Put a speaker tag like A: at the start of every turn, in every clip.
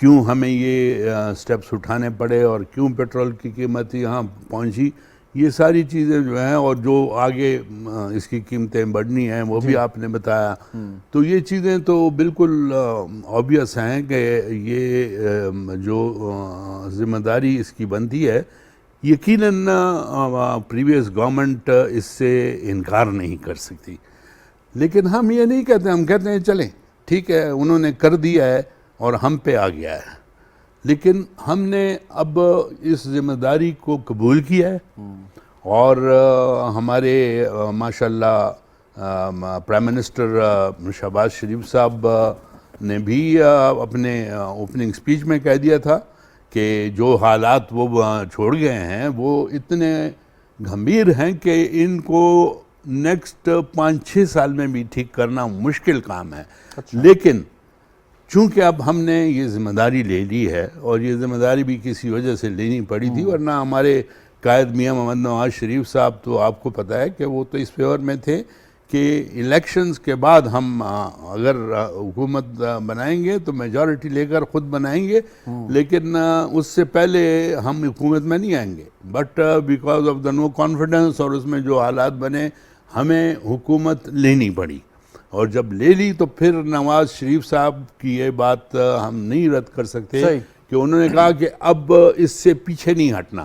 A: کیوں ہمیں یہ سٹیپس اٹھانے پڑے اور کیوں پیٹرول کی قیمت یہاں پہنچی، یہ ساری چیزیں جو ہیں اور جو آگے اس کی قیمتیں بڑھنی ہیں وہ بھی آپ نے بتایا. تو یہ چیزیں تو بالکل آبویس ہیں کہ یہ جو ذمہ داری اس کی بنتی ہے، یقیناً پریویس گورنمنٹ اس سے انکار نہیں کر سکتی. لیکن ہم یہ نہیں کہتے، ہم کہتے ہیں چلیں ٹھیک ہے انہوں نے کر دیا ہے اور ہم پہ آ گیا ہے، لیکن ہم نے اب اس ذمہ داری کو قبول کیا ہے. اور ہمارے ماشاءاللہ پرائم منسٹر شہباز شریف صاحب نے بھی اپنے اوپننگ سپیچ میں کہہ دیا تھا کہ جو حالات وہ چھوڑ گئے ہیں وہ اتنے گھمبیر ہیں کہ ان کو نیکسٹ 5-6 سال میں بھی ٹھیک کرنا مشکل کام ہے. لیکن چونکہ اب ہم نے یہ ذمہ داری لے لی ہے، اور یہ ذمہ داری بھی کسی وجہ سے لینی پڑی تھی، ورنہ ہمارے قائد میاں محمد نواز شریف صاحب تو آپ کو پتہ ہے کہ وہ تو اس فیور میں تھے کہ الیکشنز کے بعد ہم اگر حکومت بنائیں گے تو میجورٹی لے کر خود بنائیں گے، لیکن اس سے پہلے ہم حکومت میں نہیں آئیں گے. But because of the no confidence اور اس میں جو حالات بنے ہمیں حکومت لینی پڑی. اور جب لے لی تو پھر نواز شریف صاحب کی یہ بات ہم نہیں رد کر سکتے کہ انہوں نے کہا کہ اب اس سے پیچھے نہیں ہٹنا.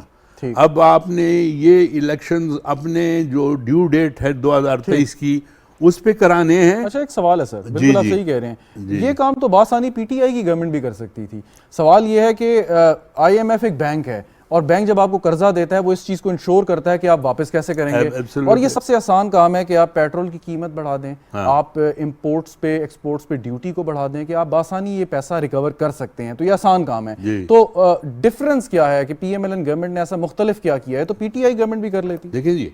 A: اب آپ نے یہ الیکشنز اپنے جو ڈیو ڈیٹ ہے 2023 کی اس پہ کرانے ہیں.
B: اچھا ایک سوال ہے سر، بالکل آپ صحیح کہہ رہے ہیں، یہ کام تو بآسانی پی ٹی آئی کی گورنمنٹ بھی کر سکتی تھی. سوال یہ ہے کہ آئی ایم ایف ایک بینک ہے، اور بینک جب آپ کو قرضہ دیتا ہے وہ اس چیز کو انشور کرتا ہے کہ آپ واپس کیسے کریں گے. اور یہ سب سے آسان کام ہے کہ آپ پیٹرول کی قیمت بڑھا دیں، آپ امپورٹس پہ ایکسپورٹس پہ ڈیوٹی کو بڑھا دیں کہ آپ بآسانی یہ پیسہ ریکور کر سکتے ہیں. تو یہ آسان کام ہے. تو ڈفرنس کیا ہے کہ P M L N government نے ایسا مختلف کیا ہے تو پی ٹی آئی گورنمنٹ بھی کر لیتی؟
A: دیکھیں جی،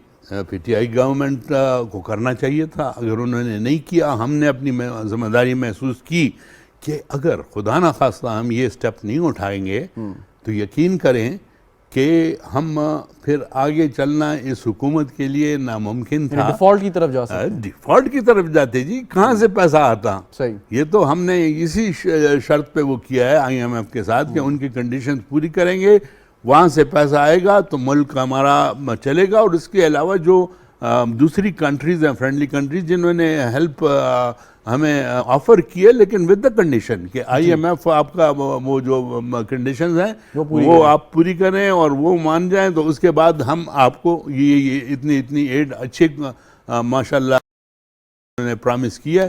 A: پی ٹی آئی گورنمنٹ کو کرنا چاہیے تھا. اگر انہوں نے نہیں کیا، ہم نے اپنی ذمہ داری محسوس کی کہ اگر خدا نخواستہ ہم یہ سٹیپ نہیں اٹھائیں گے تو یقین کریں کہ ہم پھر آگے چلنا اس حکومت کے لیے ناممکن تھا.
B: ڈیفالٹ کی طرف جا سکتے،
A: ڈیفالٹ کی طرف جاتے جی، کہاں سے پیسہ آتا.
B: صحیح،
A: یہ تو ہم نے اسی شرط پہ وہ کیا ہے آئی ایم ایف کے ساتھ کہ ان کی کنڈیشنز پوری کریں گے، وہاں سے پیسہ آئے گا تو ملک ہمارا چلے گا. اور اس کے علاوہ جو دوسری کنٹریز ہیں، فرینڈلی کنٹریز، جنہوں نے ہیلپ ہمیں آفر کی ہے، لیکن ود دا کنڈیشن کہ آئی ایم ایف آپ کا وہ جو کنڈیشنز ہیں وہ آپ پوری کریں اور وہ مان جائیں، تو اس کے بعد ہم آپ کو یہ اتنی ایڈ اچھے ماشاءاللہ نے پرامس کیا ہے.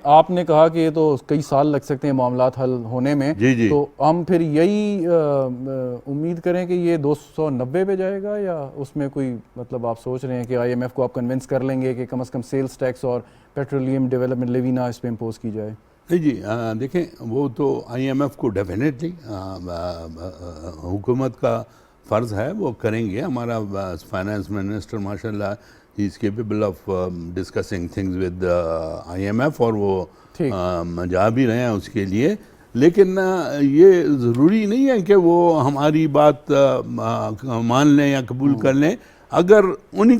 B: آپ نے کہا کہ یہ تو کئی سال لگ سکتے ہیں معاملات حل ہونے میں. تو ہم پھر یہی امید کریں کہ یہ 290 پہ جائے گا، یا اس میں کوئی مطلب آپ سوچ رہے ہیں کہ آئی ایم ایف کو آپ کنونس کر لیں گے کہ کم از کم سیلز ٹیکس اور پیٹرولیم ڈیولپمنٹ لیوی اس پہ امپوز کی جائے؟
A: نہیں جی، دیکھیں وہ تو آئی ایم ایف کو ڈیفینیٹلی حکومت کا فرض ہے، وہ کریں گے. ہمارا فائنانس منسٹر ماشاءاللہ ہی is capable of discussing things with I M F, اور وہ جا بھی رہے ہیں اس کے لیے. لیکن یہ ضروری نہیں ہے کہ وہ ہماری بات مان لیں یا قبول کر لیں. اگر ان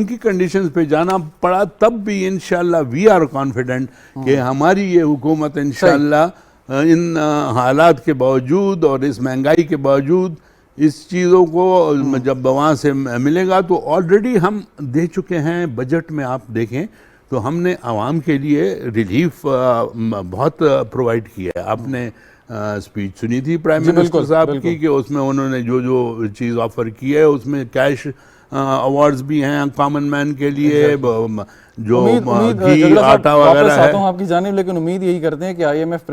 A: کی کنڈیشنز پہ جانا پڑا تب بھی انشاءاللہ وی آر کانفیڈنٹ کہ ہماری یہ حکومت انشاءاللہ ان حالات کے باوجود اور اس مہنگائی کے باوجود اس چیزوں کو جب وہاں سے ملے گا. تو آلریڈی ہم دے چکے ہیں بجٹ میں، آپ دیکھیں تو ہم نے عوام کے لیے ریلیف بہت پرووائڈ کیا ہے. آپ نے اسپیچ سنی تھی پرائم منسٹر صاحب کی کہ اس میں انہوں نے جو چیز آفر کی ہے اس میں کیش ایوارڈز بھی ہیں کامن مین کے لیے، جو گھی آٹا وغیرہ ہے.
B: آپ کی جانب، لیکن امید یہی کرتے ہیں کہ آئی ایم ایف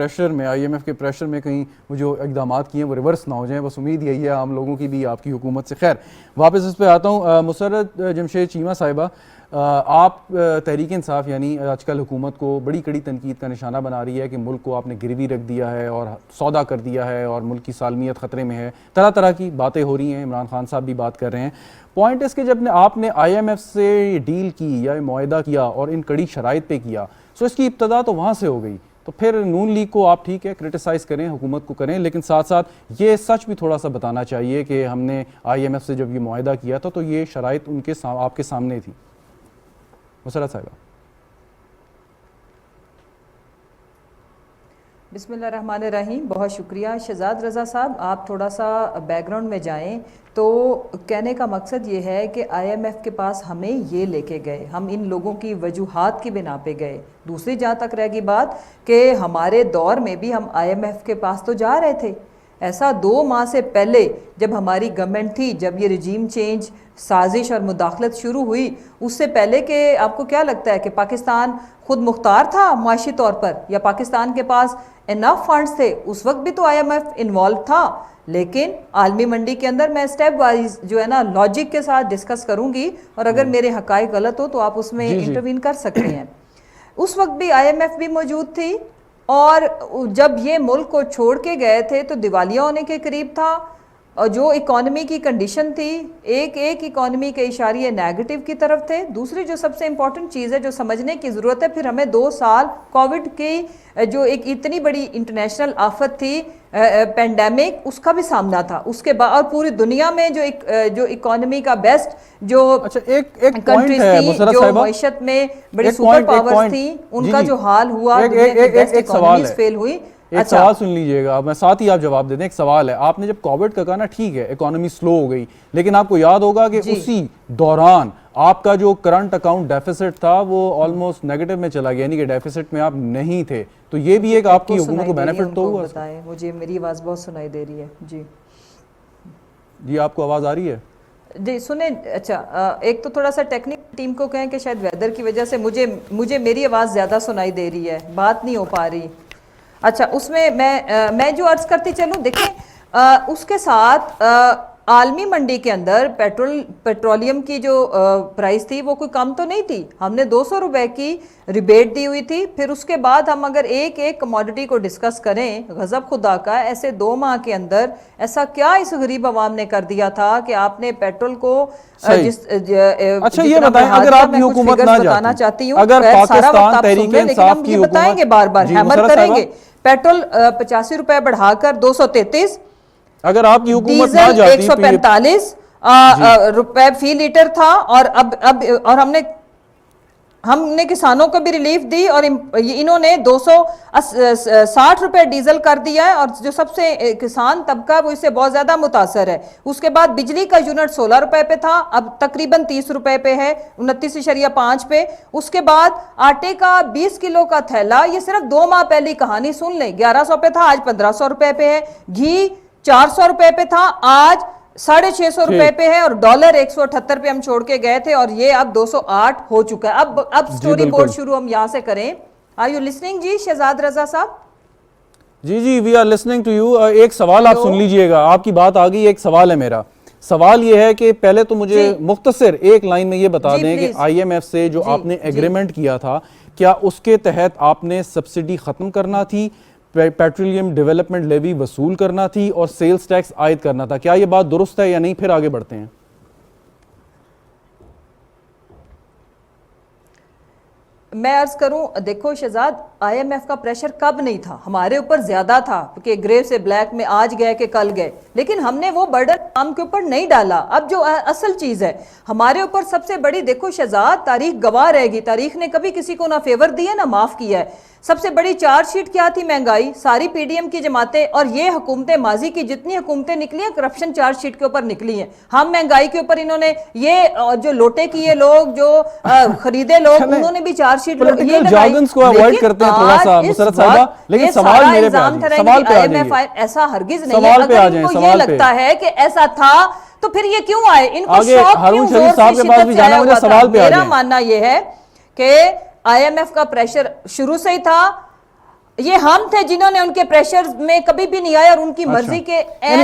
B: کے پریشر میں کہیں وہ جو اقدامات کیے ہیں وہ ریورس نہ ہو جائیں. بس امید یہی ہے عام لوگوں کی بھی آپ کی حکومت سے. خیر، واپس اس پہ آتا ہوں. مسرت جمشید چیمہ صاحبہ، آپ تحریک انصاف یعنی آج کل حکومت کو بڑی کڑی تنقید کا نشانہ بنا رہی ہے کہ ملک کو آپ نے گروی رکھ دیا ہے اور سودا کر دیا ہے اور ملک کی سالمیت خطرے میں ہے. طرح طرح کی باتیں ہو رہی ہیں، عمران خان صاحب بھی بات کر رہے ہیں. پوائنٹ اس کہ جب آپ نے آئی ایم ایف سے یہ ڈیل کی یا معاہدہ کیا اور ان کڑی شرائط پہ کیا، سو اس کی ابتدا تو وہاں سے ہو گئی. تو پھر نون لیگ کو آپ ٹھیک ہے کرٹیسائز کریں، حکومت کو کریں، لیکن ساتھ ساتھ یہ سچ بھی تھوڑا سا بتانا چاہیے کہ ہم نے آئی ایم ایف سے جب یہ معاہدہ کیا تھا تو یہ شرائط ان کے آپ کے سامنے تھی. مسرت صاحبہ.
C: بسم اللہ الرحمن الرحیم. بہت شکریہ شہزاد رضا صاحب. آپ تھوڑا سا بیک گراؤنڈ میں جائیں. تو کہنے کا مقصد یہ ہے کہ آئی ایم ایف کے پاس ہمیں یہ لے کے گئے, ہم ان لوگوں کی وجوہات کی بنا پہ گئے. دوسری جہاں تک رہ گئی بات کہ ہمارے دور میں بھی ہم آئی ایم ایف کے پاس تو جا رہے تھے. ایسا 2 ماہ سے پہلے جب ہماری گورنمنٹ تھی, جب یہ رجیم چینج سازش اور مداخلت شروع ہوئی, اس سے پہلے کہ آپ کو کیا لگتا ہے کہ پاکستان خود مختار تھا معاشی طور پر, یا پاکستان کے پاس انف فنڈز تھے؟ اس وقت بھی تو آئی ایم ایف انوالو تھا. لیکن عالمی منڈی کے اندر میں اسٹیپ وائز جو ہے نا لاجک کے ساتھ ڈسکس کروں گی, اور اگر میرے حقائق غلط ہو تو آپ اس میں انٹروین کر سکتے ہیں. اس وقت بھی آئی ایم ایف بھی موجود تھی, اور جب یہ ملک کو چھوڑ کے گئے تھے تو دیوالیہ ہونے کے قریب تھا. اور جو اکانومی کی کنڈیشن تھی, ایک اکانومی کے اشاریے نیگیٹو کی طرف تھے. دوسری جو سب سے امپورٹنٹ چیز ہے جو سمجھنے کی ضرورت ہے, پھر ہمیں 2 سال کووڈ کی جو ایک اتنی بڑی انٹرنیشنل آفت تھی پینڈیمک, اس کا بھی سامنا تھا. اس کے بعد اور پوری دنیا میں جو اکانومی کا بیسٹ جو کنٹریز تھی, جو معیشت میں بڑی سپر پاورز تھیں, ان کا جو حال ہوا, دنیا کی بیسٹ اکانومیز فیل ہوئی.
B: ایک سوال سن لیجئے گا, میں ساتھ ہی آپ جواب دے دیں. ایک سوال ہے, آپ نے جب کووڈ کا کہا نا, ٹھیک ہے اکانومی سلو ہو گئی, لیکن آپ کو یاد ہوگا کہ اسی دوران آپ کا جو کرنٹ اکاؤنٹ ڈیفیسٹ تھا وہ آلموسٹ نیگیٹو میں چلا گیا, یعنی کہ ڈیفیسٹ میں آپ نہیں تھے. تو یہ بھی ایک آپ کی حکومت کو بینیفٹ تو ہوا.
C: بتائیں مجھے, میری آواز بہت سنائی دے رہی ہے.
B: جی آپ کو آواز آ رہی ہے؟
C: جی سنیں. اچھا, ایک تو تھوڑا سا ٹیکنیکل ٹیم کو کہیں کہ شاید ویدر کی وجہ سے مجھے میری آواز زیادہ سنائی دے رہی ہے, بات نہیں ہو پا رہی. اچھا, اس میں میں جو عرض کرتی چلوں, دیکھیں اس کے ساتھ عالمی منڈی کے اندر پیٹرولیم کی جو پرائس تھی وہ کوئی کم تو نہیں تھی. ہم نے 200 روپے کی ریبیٹ دی ہوئی تھی. پھر اس کے بعد ہم اگر ایک کموڈٹی کو ڈسکس کریں, غضب خدا کا, ایسے 2 ماہ کے اندر ایسا کیا اس غریب عوام نے کر دیا تھا کہ آپ نے پیٹرول کو
B: اچھا یہ بتائیں, اگر آپ کی حکومت نہ جاتی, اگر پاکستان تحریک انصاف کی حکومت,
C: بتائیں گے بار بار ہیمر کریں گے, پیٹرول 85 روپے بڑھا کر 233,
B: اگر آپ کی حکومت نہ جاتی,
C: 145 روپے فی لیٹر تھا. اور ہم نے کسانوں کو بھی ریلیف دی, اور انہوں نے 260 روپے ڈیزل کر دیا ہے, اور جو سب سے کسان طبقہ وہ اس سے بہت زیادہ متاثر ہے. اس کے بعد بجلی کا یونٹ 16 روپے پہ تھا, اب تقریباً 30 روپے پہ ہے, 29.5 پہ. اس کے بعد آٹے کا 20 کلو کا تھیلا, یہ صرف 2 ماہ پہلی کہانی سن لیں, 1100 پہ تھا, آج 1500 روپے پہ ہے. گھی 400 روپے پہ تھا, آج 650 روپے پہ ہے, اور ڈالر 178 پہ ہم چھوڑ کے گئے تھے, اور یہ اب 208 ہو چکا ہے. اب سٹوری بورڈ شروع ہم یہاں سے کریں. Are you listening جی شہزاد رضا صاحب؟
B: جی we are listening to you. ایک سوال آپ سن لیجئے گا, آپ کی بات آ گئی. ایک سوال ہے میرا. سوال یہ ہے کہ پہلے تو مجھے مختصر ایک لائن میں یہ بتا دیں کہ آئی ایم ایف سے جو آپ نے ایگریمنٹ کیا تھا, کیا اس کے تحت آپ نے سبسڈی ختم کرنا تھی, پیٹرولیم ڈیولپمنٹ لیوی وصول کرنا تھی, اور سیلز ٹیکس عائد کرنا تھا؟ کیا یہ بات درست ہے یا نہیں؟ پھر آگے بڑھتے ہیں.
C: میں عرض کروں, دیکھو شہزاد, آئی ایم ایف کا پریشر کب نہیں تھا, ہمارے اوپر زیادہ تھا کہ گرے سے بلیک میں آج گئے کہ کل گئے, لیکن ہم نے وہ برڈن عام کے اوپر نہیں ڈالا. اب جو اصل چیز ہے ہمارے اوپر سب سے بڑی, دیکھو شہزاد, تاریخ گواہ رہے گی, تاریخ نے کبھی کسی کو نہ فیور دیا نہ معاف کیا ہے. سب سے بڑی چارج شیٹ کیا تھی؟ مہنگائی. ساری پی ڈی ایم کی جماعتیں اور یہ حکومتیں, ماضی کی جتنی حکومتیں نکلی ہیں, کرپشن چارج شیٹ کے اوپر نکلی ہیں. ہم مہنگائی کے اوپر انہوں نے یہ جو لوٹے کیے لوگ, جو خریدے لوگ, انہوں نے بھی چارج شیٹ
B: جارگنز کو اوائڈ کرتے ہیں تھوڑا سا مسرت صاحبہ. لیکن سوال میرے پہ سوال پہ آ جائیے.
C: ایسا ہرگز نہیں ہے. اگر ان کو یہ لگتا ہے کہ ایسا تھا تو پھر یہ کیوں آئے, ان کو شوق کیوں زور سے شدت سے آیا ہوا تھا. میرا ماننا یہ ہے کہ آئی ایم ایف کا پریشر شروع سے ہی تھا. یہ ہم تھے جنہوں نے ان کے پریشر میں کبھی بھی نہیں آیا, اور ان کی مرضی کے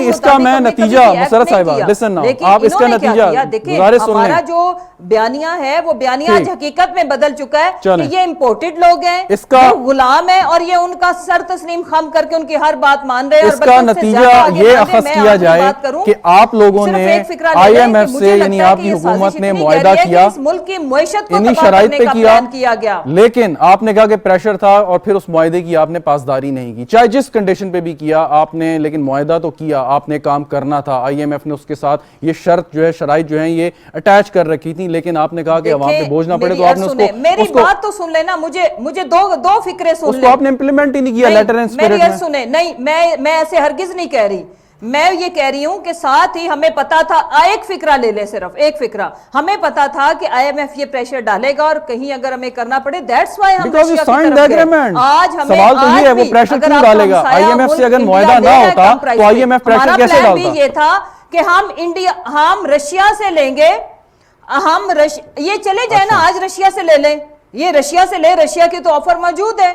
B: اس کا میں نتیجہ مسرت صاحبہ لسن نا, آپ اس کا نتیجہ گزارش سن لیں.
C: ہمارا جو بیانیہ ہے وہ بیانیہ آج حقیقت میں بدل چکا ہے کہ یہ امپورٹڈ لوگ ہیں, جو غلام ہیں, اور یہ ان کا سر تسلیم خم کر کے ان کی ہر بات مان رہے ہیں.
B: اس کا نتیجہ یہ اخذ کیا جائے کہ آپ لوگوں نے آئی ایم ایف سے, یعنی آپ کی حکومت نے معاہدہ کیا,
C: اس ملک کی معیشت کو
B: انہی
C: تباہ
B: شرائط
C: کرنے
B: پہ
C: کا پلان کیا گیا,
B: لیکن آپ نے کہا کہ پریشر تھا, اور پھر اس معاہدے کی آپ نے پاسداری نہیں کی, چاہے جس کنڈیشن پہ بھی کیا آپ نے, لیکن معاہدہ تو کیا, آپ نے کام کرنا تھا. آئی ایم ایف نے اس کے ساتھ یہ شرط جو ہے, شرائط جو ہیں یہ اٹیچ کر رکھی تھی, لیکن آپ نے کہا کہ عوام پہ بوجھ نہ پڑے, تو آپ نے اس کو,
C: میری بات تو سن لینا, مجھے دو فکرے سن لیں.
B: اس کو آپ نے امپلیمنٹ ہی نہیں کیا لیٹر اینڈ اسپرٹ
C: میری سنیں, نہیں میں ایسے ہرگز نہیں کہہ رہی. میں یہ کہہ رہی ہوں کہ ساتھ ہی ہمیں پتا تھا, ایک فکرہ لے لے, صرف ایک فکرہ, ہمیں پتا تھا کہ آئی ایم ایف یہ پریشر ڈالے گا اور کہیں اگر ہمیں کرنا پڑے, دیٹس وائی ہم رشیا کی طرف گئے. آج ہمیں
B: سوال تو یہ ہے وہ پریشر کیوں ڈالے گا؟ آئی ایم ایف سے اگر معاہدہ نہ ہوتا تو آئی ایم ایف پریشر کیسے ڈالتا؟
C: ہمارا پلان بھی یہ تھا کہ ہم رشیا سے لیں گے, یہ چلے جائے نا, آج رشیا سے لے لیں, یہ رشیا سے لے, رشیا کی تو آفر موجود ہے,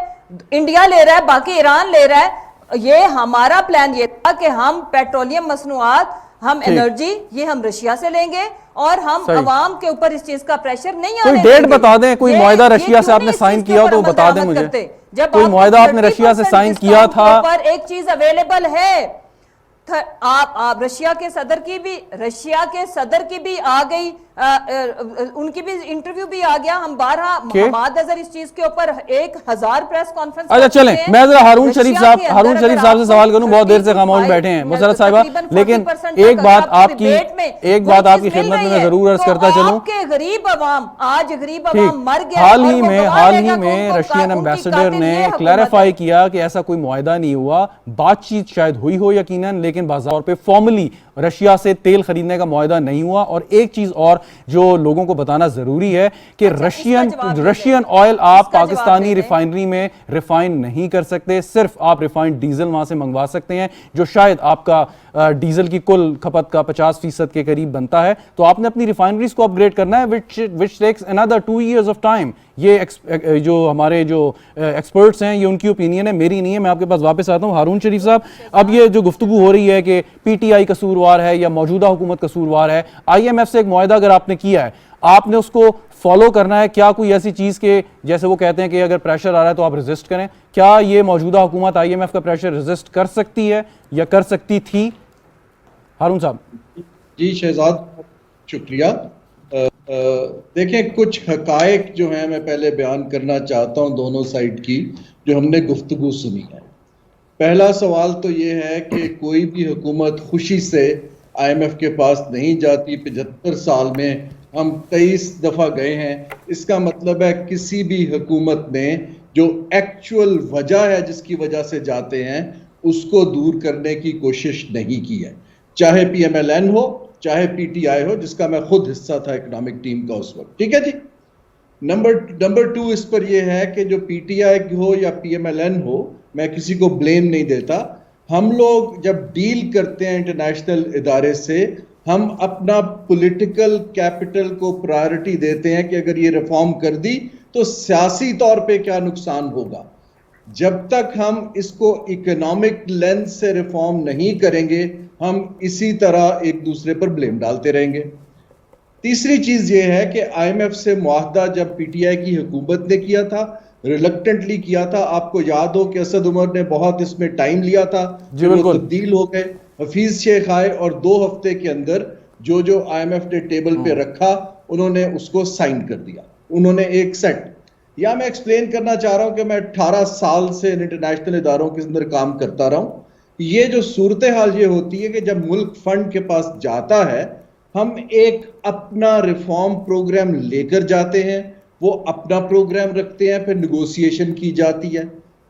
C: انڈیا لے رہا ہے, باقی ایران لے رہا ہے. یہ ہمارا پلان یہ تھا کہ ہم پیٹرولیم مصنوعات, ہم انرجی, یہ ہم رشیا سے لیں گے اور ہم عوام کے اوپر اس چیز کا پریشر نہیں آنے دیں گے.
B: کوئی ڈیٹ بتا دیں, کوئی معاہدہ رشیا سے آپ نے سائن کیا ہو تو بتا دیں مجھے. کوئی معاہدہ آپ نے رشیا سے سائن کیا تھا؟
C: ایک چیز اویلیبل ہے, آپ رشیا کے صدر کی بھی آ گئی, ان کی بھی انٹرویو بھی آ گیا. ہم 12 ماد نظر اس چیز کے اوپر 1000 پریس کانفرنس.
B: اچھا چلیں, میں ذرا ہارون شریف صاحب سے سوال کروں, بہت دیر سے خاموش بیٹھے ہیں مسرت صاحبہ, لیکن ایک بات آپ کی خدمت میں ضرور عرض کرتا چلوں.
C: غریب عوام, آج غریب عوام مر گیا.
B: حال ہی میں رشین ایمبیسڈر نے کلیریفائی کیا کہ ایسا کوئی معاہدہ نہیں ہوا, بات چیت شاید ہوئی ہو یقیناً, لیکن بازار پہ فارملی رشیا سے تیل خریدنے کا معاہدہ نہیں ہوا. اور ایک چیز اور جو لوگوں کو بتانا ضروری ہے کہ رشین آئل آپ پاکستانی ریفائنری میں ریفائن نہیں کر سکتے, صرف آپ ریفائنڈ ڈیزل وہاں سے منگوا سکتے ہیں, جو شاید آپ کا ڈیزل کی کل کھپت کا 50% کے قریب بنتا ہے. تو آپ نے اپنی ریفائنریز کو اپ گریڈ کرنا ہے, which takes another 2 years of time. یہ جو ہمارے جو ایکسپرٹس ہیں, یہ ان کی اوپینین ہے, میری نہیں ہے. میں آپ کے پاس واپس آتا ہوں. ہارون شریف صاحب, اب یہ جو گفتگو ہو رہی ہے کہ پی ٹی آئی قصوروار ہے یا موجودہ حکومت قصوروار ہے, آئی ایم ایف سے ایک معاہدہ اگر آپ نے کیا ہے, آپ نے اس کو فالو کرنا ہے. کیا کوئی ایسی چیز کہ جیسے وہ کہتے ہیں کہ اگر پریشر آ رہا ہے تو آپ ریزسٹ کریں, کیا یہ موجودہ حکومت آئی ایم ایف کا پریشر ریزسٹ کر سکتی ہے یا کر سکتی تھی؟ ہارون صاحب.
D: جی شہزاد, شکریہ. دیکھیں, کچھ حقائق جو ہیں میں پہلے بیان کرنا چاہتا ہوں دونوں سائڈ کی, جو ہم نے گفتگو سنی ہے. پہلا سوال تو یہ ہے کہ کوئی بھی حکومت خوشی سے آئی ایم ایف کے پاس نہیں جاتی. 75 سال میں ہم 23 دفعہ گئے ہیں. اس کا مطلب ہے کسی بھی حکومت نے جو ایکچول وجہ ہے جس کی وجہ سے جاتے ہیں اس کو دور کرنے کی کوشش نہیں کی ہے, چاہے پی ایم ایل این ہو چاہے پی ٹی آئی ہو, جس کا میں خود حصہ تھا اکنامک ٹیم کا اس وقت. ٹھیک ہے جی. نمبر 2 اس پر یہ ہے کہ جو پی ٹی آئی ہو یا پی ایم ایل این ہو, میں کسی کو بلیم نہیں دیتا. ہم لوگ جب ڈیل کرتے ہیں انٹرنیشنل ادارے سے, ہم اپنا پولیٹیکل کیپٹل کو پرائرٹی دیتے ہیں کہ اگر یہ ریفارم کر دی تو سیاسی طور پہ کیا نقصان ہوگا. جب تک ہم اس کو اکنامک لینس سے ریفارم نہیں کریں گے, ہم اسی طرح ایک دوسرے پر بلیم ڈالتے رہیں گے. تیسری چیز یہ ہے کہ آئی ایم ایف سے معاہدہ جب پی ٹی آئی کی حکومت نے کیا تھا, ریلکٹنٹلی کیا تھا. آپ کو یاد ہو کہ اسد عمر نے بہت اس میں ٹائم لیا تھا, وہ تبدیل ہو گئے. حفیظ شیخ آئے اور 2 ہفتے کے اندر جو آئی ایم ایف نے ٹیبل پہ رکھا انہوں نے اس کو سائن کر دیا. انہوں نے ایک سیٹ, یا میں ایکسپلین کرنا چاہ رہا ہوں کہ میں 18 سال سے انٹرنیشنل اداروں کے اندر کام کرتا رہا ہوں. یہ جو صورتحال یہ ہوتی ہے کہ جب ملک فنڈ کے پاس جاتا ہے, ہم ایک اپنا ریفارم پروگرام لے کر جاتے ہیں, وہ اپنا پروگرام رکھتے ہیں, پھر نیگوسیشن کی جاتی ہے.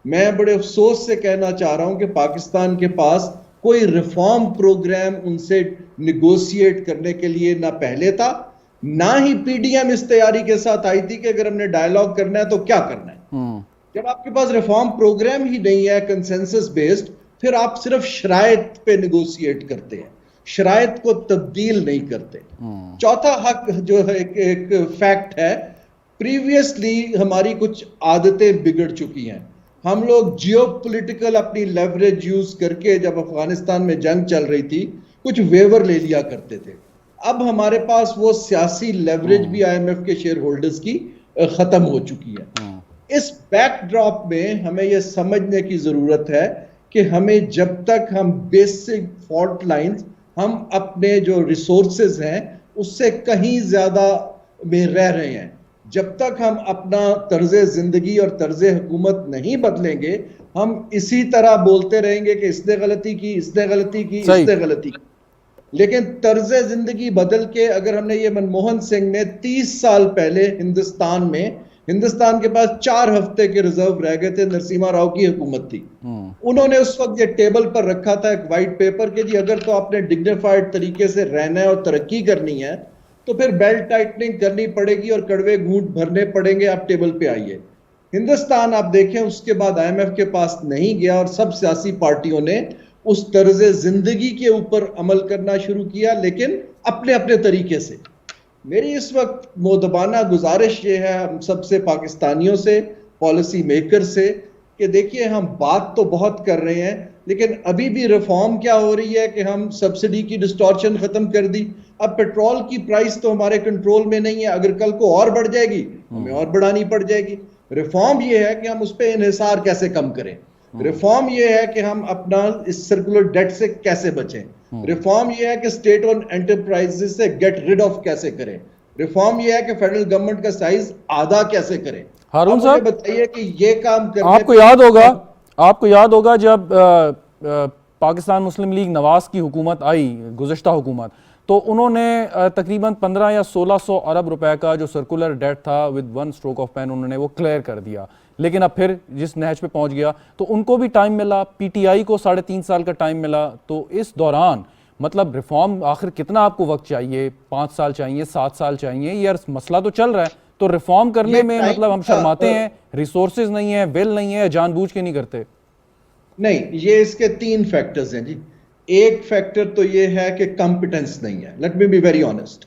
D: میں بڑے افسوس سے کہنا چاہ رہا ہوں کہ پاکستان کے پاس کوئی ریفارم پروگرام ان سے نیگوسیٹ کرنے کے لیے نہ پہلے تھا, نہ ہی پی ڈی ایم اس تیاری کے ساتھ آئی تھی کہ اگر ہم نے ڈائیلاگ کرنا ہے تو کیا کرنا ہے. جب آپ کے پاس ریفارم پروگرام ہی نہیں ہے کنسنسس بیسڈ, پھر آپ صرف شرائط پہ نیگوسیٹ کرتے ہیں, شرائط کو تبدیل نہیں کرتے. چوتھا حق جو ہے ایک فیکٹ ہے, پریویسلی ہماری کچھ عادتیں بگڑ چکی ہیں. ہم لوگ جیو پولیٹیکل اپنی لیوریج یوز کر کے, جب افغانستان میں جنگ چل رہی تھی, کچھ ویور لے لیا کرتے تھے. اب ہمارے پاس وہ سیاسی لیوریج بھی آئی ایم ایف کے شیئر ہولڈرز کی ختم ہو چکی ہے. اس بیک ڈراپ میں ہمیں یہ سمجھنے کی ضرورت ہے کہ ہمیں جب تک ہم بیسک فالٹ لائنز, ہم اپنے جو ریسورسز ہیں اس سے کہیں زیادہ میں رہ رہے ہیں, جب تک ہم اپنا طرز زندگی اور طرز حکومت نہیں بدلیں گے ہم اسی طرح بولتے رہیں گے کہ اس نے غلطی کی، اس نے غلطی کی، اس نے غلطی کی. لیکن طرز زندگی بدل کے اگر ہم نے یہ منموہن سنگھ نے 30 سال پہلے ہندوستان کے پاس 4 ہفتے کے ریزرو رہ گئے تھے، نرسیما راؤ کی حکومت تھی، انہوں نے اس وقت یہ ٹیبل پر رکھا تھا ایک وائٹ پیپر کہ جی اگر تو آپ نے ڈگنیفائڈ طریقے سے رہنا ہے اور ترقی کرنی ہے تو پھر بیلٹ ٹائٹننگ کرنی پڑے گی اور کڑوے گھونٹ بھرنے پڑیں گے، آپ ٹیبل پہ آئیے. ہندوستان آپ دیکھیں اس کے بعد IMF کے پاس نہیں گیا اور سب سیاسی پارٹیوں نے اس طرز زندگی کے اوپر عمل کرنا شروع کیا، لیکن اپنے اپنے طریقے سے. میری اس وقت مؤدبانہ گزارش یہ ہے ہم سب سے، پاکستانیوں سے، پالیسی میکر سے، کہ دیکھیے ہم بات تو بہت کر رہے ہیں لیکن ابھی بھی ریفارم کیا ہو رہی ہے کہ ہم سبسڈی کی ڈسٹورشن ختم کر دی. اب پیٹرول کی پرائس تو ہمارے کنٹرول میں نہیں ہے، اگر کل کو اور بڑھ جائے گی ہمیں اور بڑھانی پڑ جائے گی. ریفارم یہ ہے کہ ہم اس پہ انحصار کیسے کم کریں. ریفارم یہ ہے کہ ہم اپنا اس سرکولر ڈیٹ سے کیسے بچیں. ریفارم یہ ہے کہ اسٹیٹ اون انٹرپرائزز سے گیٹ ریڈ آف کیسے کریں. ریفارم یہ ہے کہ فیڈرل گورنمنٹ کا سائز آدھا کیسے کریں.
B: ہارون صاحب
D: بتائیے کہ یہ کام کرنے
B: آپ کو یاد ہوگا جب پاکستان مسلم لیگ نواز کی حکومت آئی، گزشتہ حکومت، تو انہوں نے تقریباً 15 یا 1600 ارب روپے کا جو سرکولر ڈیٹ تھا with one stroke of pen انہوں نے وہ کلیئر کر دیا. لیکن اب پھر جس نہج پہ پہنچ گیا تو ان کو بھی ٹائم ملا، PTI کو 3.5 سال کا ٹائم ملا. تو اس دوران مطلب ریفارم آخر کتنا آپ کو وقت چاہیے؟ 5 سال چاہیے، 7 سال چاہیے؟ یار مسئلہ تو چل رہا ہے تو ریفارم کرنے میں مطلب ہم شرماتے ہیں، ریسورسز نہیں ہیں، ول نہیں ہے، جان بوجھ کے نہیں کرتے؟
D: نہیں، یہ اس کے 3 فیکٹرز ہیں جی. ایک فیکٹر تو یہ ہے کہ کمپیٹنس نہیں ہے. Let me be very honest.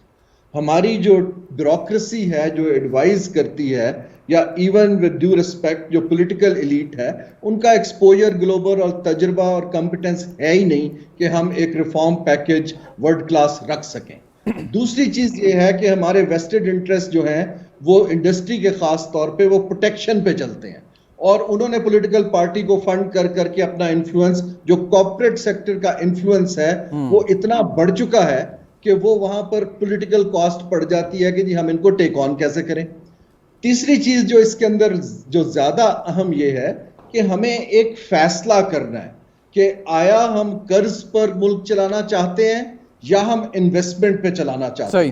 D: ہماری جو بیوروکریسی ہے جو ایڈوائز کرتی ہے، یا ایون ود ڈیو ریسپیکٹ جو پولیٹیکل ایلیٹ ہے، ان کا ایکسپوجر گلوبل اور تجربہ اور کمپیٹنس ہے ہی نہیں کہ ہم ایک ریفارم پیکج ورلڈ کلاس رکھ سکیں. دوسری چیز یہ ہے کہ ہمارے ویسٹڈ انٹرسٹ جو ہیں وہ انڈسٹری کے خاص طور پہ وہ پروٹیکشن پہ چلتے ہیں، اور انہوں نے پولیٹیکل پارٹی کو فنڈ کر کر کے اپنا انفلوئنس، جو کارپوریٹ سیکٹر کا انفلوئنس ہے وہ اتنا بڑھ چکا ہے کہ وہ وہاں پر پولیٹیکل کاسٹ پڑ جاتی ہے کہ جی ہم ان کو ٹیک آن کیسے کریں. تیسری چیز جو اس کے اندر جو زیادہ اہم یہ ہے کہ ہمیں ایک فیصلہ کرنا ہے کہ آیا ہم قرض پر ملک چلانا چاہتے ہیں یا ہم انویسٹمنٹ پہ چلانا چاہتے ہیں.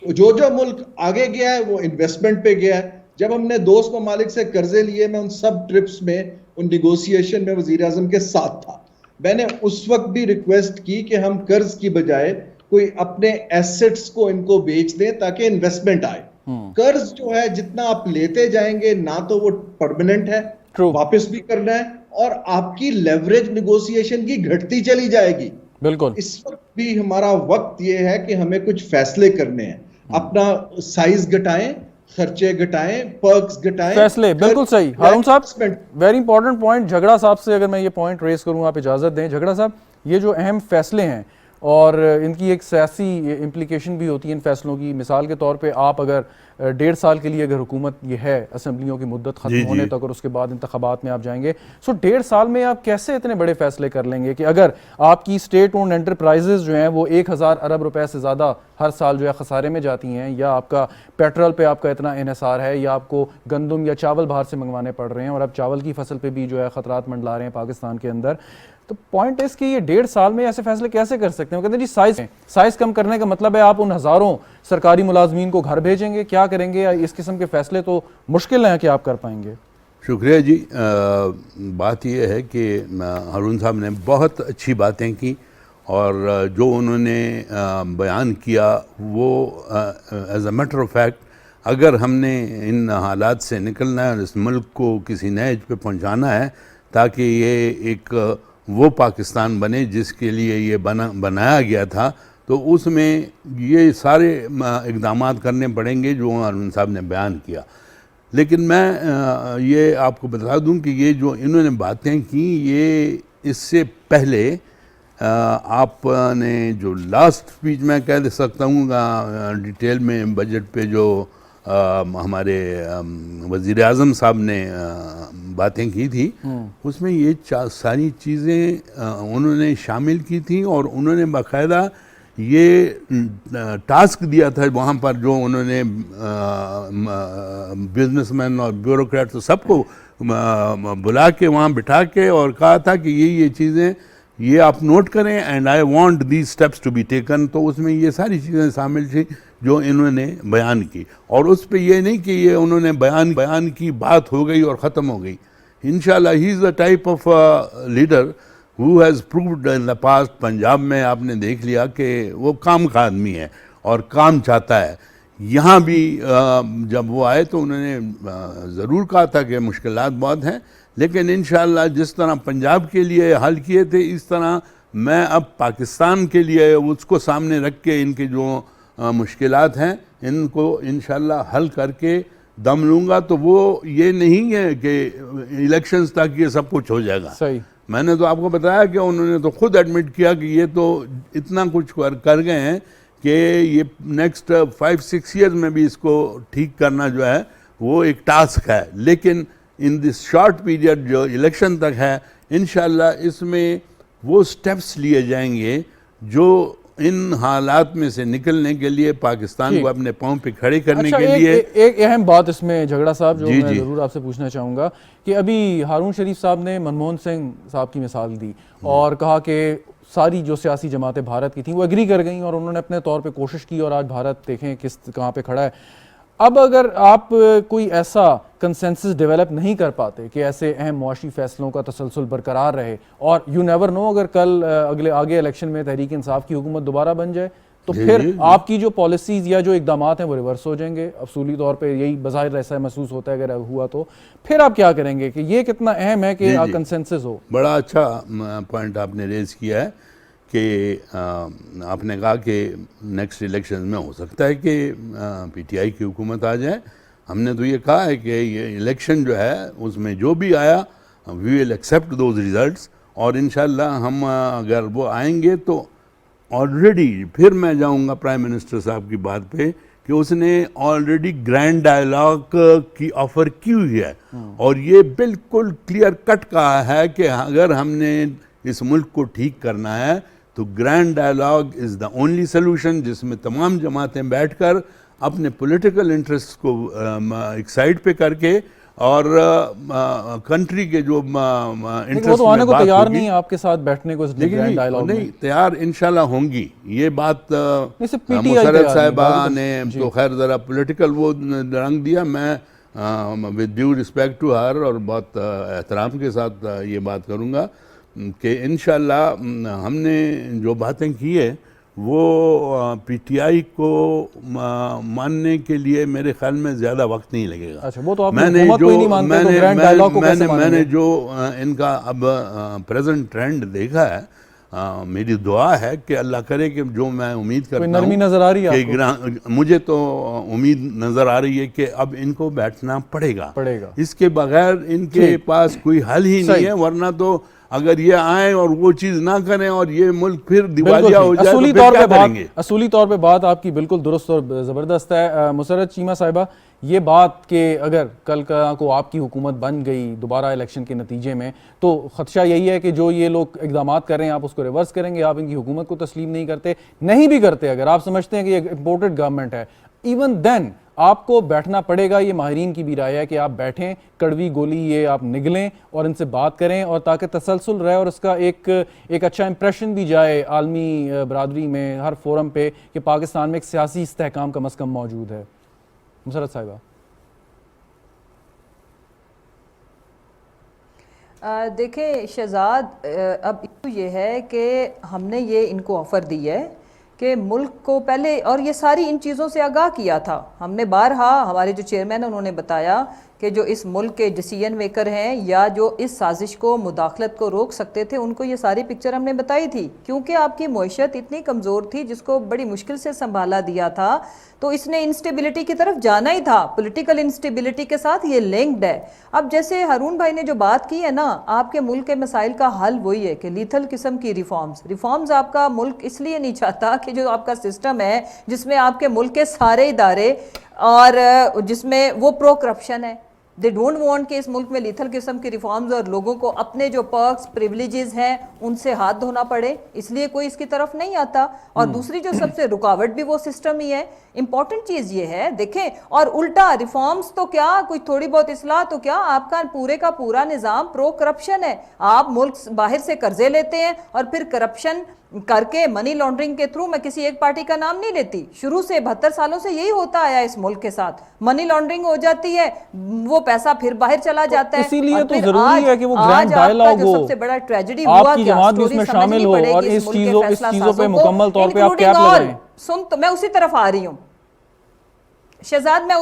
D: جو ملک آگے گیا ہے وہ انویسٹمنٹ پہ گیا ہے. جب ہم نے دوست ممالک سے قرضے لیے، میں ان سب ٹرپس میں، ان نیگوسیشن میں وزیر اعظم کے ساتھ تھا. میں نے اس وقت بھی ریکویسٹ کی کہ ہم قرض کی بجائے کوئی اپنے ایسٹس کو ان کو بیچ دیں تاکہ انویسٹمنٹ آئے. قرض جو ہے جتنا آپ لیتے جائیں گے نہ تو وہ پرماننٹ ہے، واپس بھی کرنا ہے، اور آپ کی لیوریج نیگوسیشن کی گھٹتی چلی جائے گی. بالکل. اس وقت بھی ہمارا وقت یہ ہے کہ ہمیں کچھ فیصلے کرنے ہیں. اپنا سائز گھٹائیں، خرچے گھٹائیں، پرکس گھٹائیں، فیصلے. بالکل صحیح ہارون صاحب،
B: ویری امپورٹنٹ پوائنٹ. جھگڑا صاحب سے اگر میں یہ پوائنٹ ریز کروں، آپ اجازت دیں. جھگڑا صاحب، یہ جو اہم فیصلے ہیں اور ان کی ایک سیاسی امپلیکیشن بھی ہوتی ہے ان فیصلوں کی. مثال کے طور پہ آپ اگر 1.5 سال کے لیے اگر حکومت یہ ہے، اسمبلیوں کی مدت ختم ہونے تک اور اس کے بعد انتخابات میں آپ جائیں گے، سو 1.5 سال میں آپ کیسے اتنے بڑے فیصلے کر لیں گے کہ اگر آپ کی اسٹیٹ اونڈ انٹرپرائزز جو ہیں وہ 1000 ارب روپے سے زیادہ ہر سال جو ہے خسارے میں جاتی ہیں، یا آپ کا پیٹرول پہ آپ کا اتنا انحصار ہے، یا آپ کو گندم یا چاول باہر سے منگوانے پڑ رہے ہیں، اور اب چاول کی فصل پہ بھی جو ہے خطرات منڈلا رہے ہیں پاکستان کے اندر. تو پوائنٹ اس کہ یہ 1.5 سال میں ایسے فیصلے کیسے کر سکتے ہیں؟ وہ کہتے ہیں جی سائز کم کرنے کا مطلب ہے آپ ان ہزاروں سرکاری ملازمین کو گھر بھیجیں گے، کیا کریں گے؟ اس قسم کے فیصلے تو مشکل ہیں کہ آپ کر پائیں گے.
A: شکریہ جی. بات یہ ہے کہ ہارون صاحب نے بہت اچھی باتیں کی، اور جو انہوں نے بیان کیا وہ as a matter of fact اگر ہم نے ان حالات سے نکلنا ہے اور اس ملک کو کسی نہج پہ پہنچانا ہے تاکہ یہ ایک وہ پاکستان بنے جس کے لیے یہ بنایا گیا تھا، تو اس میں یہ سارے اقدامات کرنے پڑیں گے جو ہارون صاحب نے بیان کیا. لیکن میں یہ آپ کو بتا دوں کہ یہ جو انہوں نے باتیں کی، یہ اس سے پہلے آپ نے جو لاسٹ سپیچ میں کہہ سکتا ہوں ڈیٹیل میں بجٹ پہ جو ہمارے وزیر اعظم صاحب نے باتیں کی تھی، اس میں یہ ساری چیزیں انہوں نے شامل کی تھیں، اور انہوں نے باقاعدہ یہ ٹاسک دیا تھا وہاں پر جو انہوں نے بزنس مین اور بیوروکریٹ سب کو بلا کے وہاں بٹھا کے اور کہا تھا کہ یہ چیزیں یہ آپ نوٹ کریں and I want these steps to be taken, تو اس میں یہ ساری چیزیں شامل تھیں جو انہوں نے بیان کی، اور اس پہ یہ نہیں کہ یہ انہوں نے بیان کی بات ہو گئی اور ختم ہو گئی. انشاءاللہ ہی is a type of leader who has proved in the past. Punjab میں آپ نے دیکھ لیا کہ وہ کام کا آدمی ہے اور کام چاہتا ہے. یہاں بھی جب وہ آئے تو انہوں نے ضرور کہا تھا کہ مشکلات بہت ہیں، لیکن انشاءاللہ جس طرح پنجاب کے لیے حل کیے تھے اس طرح میں اب پاکستان کے لیے اس کو سامنے رکھ کے ان کے جو مشکلات ہیں ان کو انشاءاللہ حل کر کے دم لوں گا. تو وہ یہ نہیں ہے کہ الیکشنز تک یہ سب کچھ ہو جائے گا.
B: صحیح.
A: میں نے تو آپ کو بتایا کہ انہوں نے تو خود ایڈمٹ کیا کہ یہ تو اتنا کچھ کر گئے ہیں کہ یہ نیکسٹ 5-6 ایئرز میں بھی اس کو ٹھیک کرنا جو ہے وہ ایک ٹاسک ہے. لیکن ان دس شارٹ پیریڈ جو الیکشن تک ہے انشاءاللہ اس میں وہ سٹیپس لیے جائیں گے جو ان حالات میں سے نکلنے کے لیے پاکستان کو اپنے پاؤں پہ کھڑے کرنے کے لیے.
B: ایک اہم بات اس میں جھگڑا صاحب جو میں ضرور آپ سے پوچھنا چاہوں گا کہ ابھی ہارون شریف صاحب نے منموہن سنگھ صاحب کی مثال دی اور کہا کہ ساری جو سیاسی جماعتیں بھارت کی تھیں وہ ایگری کر گئیں اور انہوں نے اپنے طور پہ کوشش کی اور آج بھارت دیکھیں کہاں پہ کھڑا ہے. اب اگر آپ کوئی ایسا کنسنسس ڈیولپ نہیں کر پاتے کہ ایسے اہم معاشی فیصلوں کا تسلسل برقرار رہے اور یو نیور نو اگر کل آگے الیکشن میں تحریک انصاف کی حکومت دوبارہ بن جائے تو پھر آپ کی جو پالیسیز یا جو اقدامات ہیں وہ ریورس ہو جائیں گے. اصولی طور پہ یہی بظاہر ایسا محسوس ہوتا ہے اگر ہوا تو پھر آپ کیا کریں گے کہ یہ کتنا اہم ہے کہ کنسنسس ہو.
A: بڑا اچھا پوائنٹ آپ نے ریز کیا ہے کہ آپ نے کہا کہ نیکسٹ الیکشن میں ہو سکتا ہے کہ پی ٹی آئی کی حکومت آ جائے. ہم نے تو یہ کہا ہے کہ یہ الیکشن جو ہے اس میں جو بھی آیا وی ول ایکسیپٹ دوز ریزلٹس، اور انشاءاللہ ہم اگر وہ آئیں گے تو آلریڈی پھر میں جاؤں گا پرائم منسٹر صاحب کی بات پہ کہ اس نے آلریڈی گرینڈ ڈائلاگ کی آفر کی ہوئی ہے اور یہ بالکل کلیئر کٹ کہا ہے کہ اگر ہم نے اس ملک کو ٹھیک کرنا ہے تو grand dialogue is the only solution, جس میں تمام جماعتیں بیٹھ کر اپنے پولیٹیکل انٹرسٹ کو ایک سائڈ پہ کر کے اور کنٹری کے جو انٹرسٹ
B: میں بات تیار نہیں آپ کے ساتھ بیٹھنے کو گرینڈ ڈائلاگ میں
A: نہیں تیار انشاءاللہ ہوں گی. یہ بات مسرت صاحبہ نے تو خیر ذرا پولیٹیکل وہ رنگ دیا. میں with due respect to her اور بہت احترام کے ساتھ یہ بات کروں گا کہ انشاءاللہ ہم نے جو باتیں کی ہے وہ پی ٹی آئی کو ماننے کے لیے میرے خیال میں زیادہ وقت نہیں لگے گا.
B: اچھا وہ تو آپ حکومت کو ہی نہیں مانتے تو گرینڈ ڈائلاگ کو کیسے مانیں گے؟
A: میں نے جو ان کا اب پریزنٹ ٹرینڈ دیکھا ہے میری دعا ہے کہ اللہ کرے کہ جو میں امید کرتا ہوں
B: نرمی نظر آ رہی ہے
A: مجھے تو امید نظر آ رہی ہے کہ اب ان کو بیٹھنا پڑے گا. اس کے بغیر ان کے پاس کوئی حل ہی نہیں ہے، ورنہ تو اگر یہ آئیں اور وہ چیز نہ کریں اور یہ ملک پھر دیوالیہ ہو جائے تو پھر کیا کریں گے؟
B: اصولی طور پہ بات آپ کی بالکل درست اور زبردست ہے. مسرت چیمہ صاحبہ، یہ بات کہ اگر کل کو آپ کی حکومت بن گئی دوبارہ الیکشن کے نتیجے میں تو خدشہ یہی ہے کہ جو یہ لوگ اقدامات کر رہے ہیں آپ اس کو ریورس کریں گے، آپ ان کی حکومت کو تسلیم نہیں کرتے، نہیں بھی کرتے اگر آپ سمجھتے ہیں کہ یہ امپورٹڈ گورنمنٹ ہے، ایون دین آپ کو بیٹھنا پڑے گا. یہ ماہرین کی بھی رائے ہے کہ آپ بیٹھیں، کڑوی گولی یہ آپ نگلیں اور ان سے بات کریں اور تاکہ تسلسل رہے اور اس کا ایک اچھا امپریشن بھی جائے عالمی برادری میں ہر فورم پہ کہ پاکستان میں ایک سیاسی استحکام کم از کم موجود ہے. مسرت صاحبہ
C: دیکھیں شہزاد، اب یہ ہے کہ ہم نے یہ ان کو آفر دی ہے کہ ملک کو پہلے، اور یہ ساری ان چیزوں سے آگاہ کیا تھا ہم نے بارہا. ہمارے جو چیئرمین ہیں انہوں نے بتایا کہ جو اس ملک کے ڈیسیژن میکر ہیں یا جو اس سازش کو مداخلت کو روک سکتے تھے ان کو یہ ساری پکچر ہم نے بتائی تھی، کیونکہ آپ کی معیشت اتنی کمزور تھی جس کو بڑی مشکل سے سنبھالا دیا تھا تو اس نے انسٹیبلٹی کی طرف جانا ہی تھا. پولیٹیکل انسٹیبلٹی کے ساتھ یہ لنکڈ ہے. اب جیسے ہارون بھائی نے جو بات کی ہے نا، آپ کے ملک کے مسائل کا حل وہی ہے کہ لیتھل قسم کی ریفارمز آپ کا ملک اس لیے نہیں چاہتا کہ جو آپ کا سسٹم ہے جس میں آپ کے ملک کے سارے ادارے اور جس میں وہ پرو کرپشن ہے، دے ڈونٹ وانٹ کہ اس ملک میں لیتھل قسم کی ریفارمز اور لوگوں کو اپنے جو پرکس پریولیجز ہیں ان سے ہاتھ دھونا پڑے، اس لیے کوئی اس کی طرف نہیں آتا. اور دوسری جو سب سے رکاوٹ بھی وہ سسٹم ہی ہے. امپورٹنٹ چیز یہ ہے دیکھیں، اور الٹا ریفارمز تو کیا کوئی تھوڑی بہت اصلاح تو کیا، آپ کا پورے کا پورا نظام پرو کرپشن ہے. آپ ملک باہر سے قرضے لیتے ہیں اور پھر کرپشن کر کے منی لانڈرنگ کے تھرو، میں کسی ایک پارٹی کا نام نہیں لیتی، شروع سے 72 سالوں سے یہی ہوتا آیا اس ملک کے ساتھ. منی لانڈرنگ ہو جاتی ہے، وہ پیسہ پھر باہر چلا جاتا ہے.
B: اسی لیے تو ضروری ہے کہ وہ گرینڈ ڈائیلاگ ہو،
C: سب سے بڑا ٹریجڈی
B: آپ
C: ہوا
B: کی
C: کیا،
B: جماعت بھی اس میں شامل ہو اور اس چیزوں پہ مکمل طور پہ آپ کیپ لگائیں.
C: سن تو میں اسی طرف آ رہی ہوں شہزاد، میں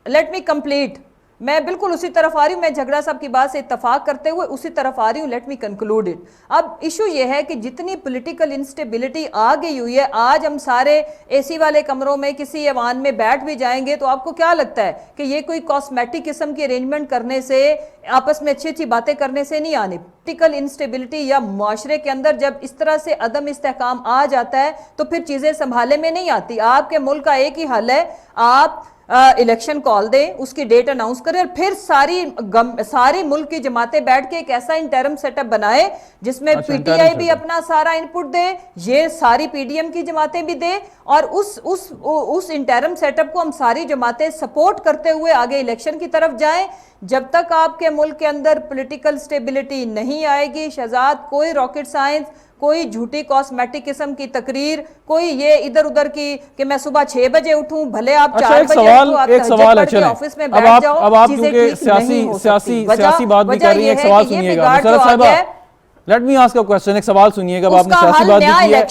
C: لیٹ می کمپلیٹ، میں بالکل اسی طرف آ رہی ہوں. میں جھگڑا صاحب کی بات سے اتفاق کرتے ہوئے اسی طرف آ رہی ہوں. Let me conclude it. اب ایشو یہ ہے کہ جتنی پولیٹیکل انسٹیبلٹی آ گئی ہوئی ہے، آج ہم سارے اے سی والے کمروں میں کسی ایوان میں بیٹھ بھی جائیں گے تو آپ کو کیا لگتا ہے کہ یہ کوئی کاسمیٹک قسم کی ارینجمنٹ کرنے سے، آپس میں اچھی اچھی باتیں کرنے سے نہیں آنی. پولیٹیکل انسٹیبلٹی یا معاشرے کے اندر جب اس طرح سے عدم استحکام آ جاتا ہے تو پھر چیزیں سنبھالے میں نہیں آتی. آپ کے ملک کا ایک ہی حل ہے، آپ الیکشن کال دیں، اس کی ڈیٹ اناؤنس کریں اور پھر ساری ملک کی جماعتیں بیٹھ کے ایک ایسا انٹرم سیٹ اپ بنائے جس میں پی ٹی آئی بھی اپنا سارا انپٹ دے، یہ ساری پی ڈی ایم کی جماعتیں بھی دے، اور اس انٹرم سیٹ اپ کو ہم ساری جماعتیں سپورٹ کرتے ہوئے آگے الیکشن کی طرف جائیں. جب تک آپ کے ملک کے اندر پولیٹیکل سٹیبلٹی نہیں آئے گی شہزاد، کوئی راکٹ سائنس، کوئی جھوٹی کاسمیٹک قسم کی تقریر، کوئی یہ ادھر ادھر کی کہ میں صبح 6 بجے اٹھوں، بھلے آپ 4 بجے اٹھوں، آپ تہجد پڑھ کے آفس میں بیٹھ جاؤ، چیزیں ٹھیک نہیں ہو سکتی.
B: سیاسی بات بھی کر رہی ہے. ایک سوال سنیے گا مسرت صاحبہ، let me ask a question. ایک سوال سنیے گا، آپ نے سیاسی بات بھی کی ہے،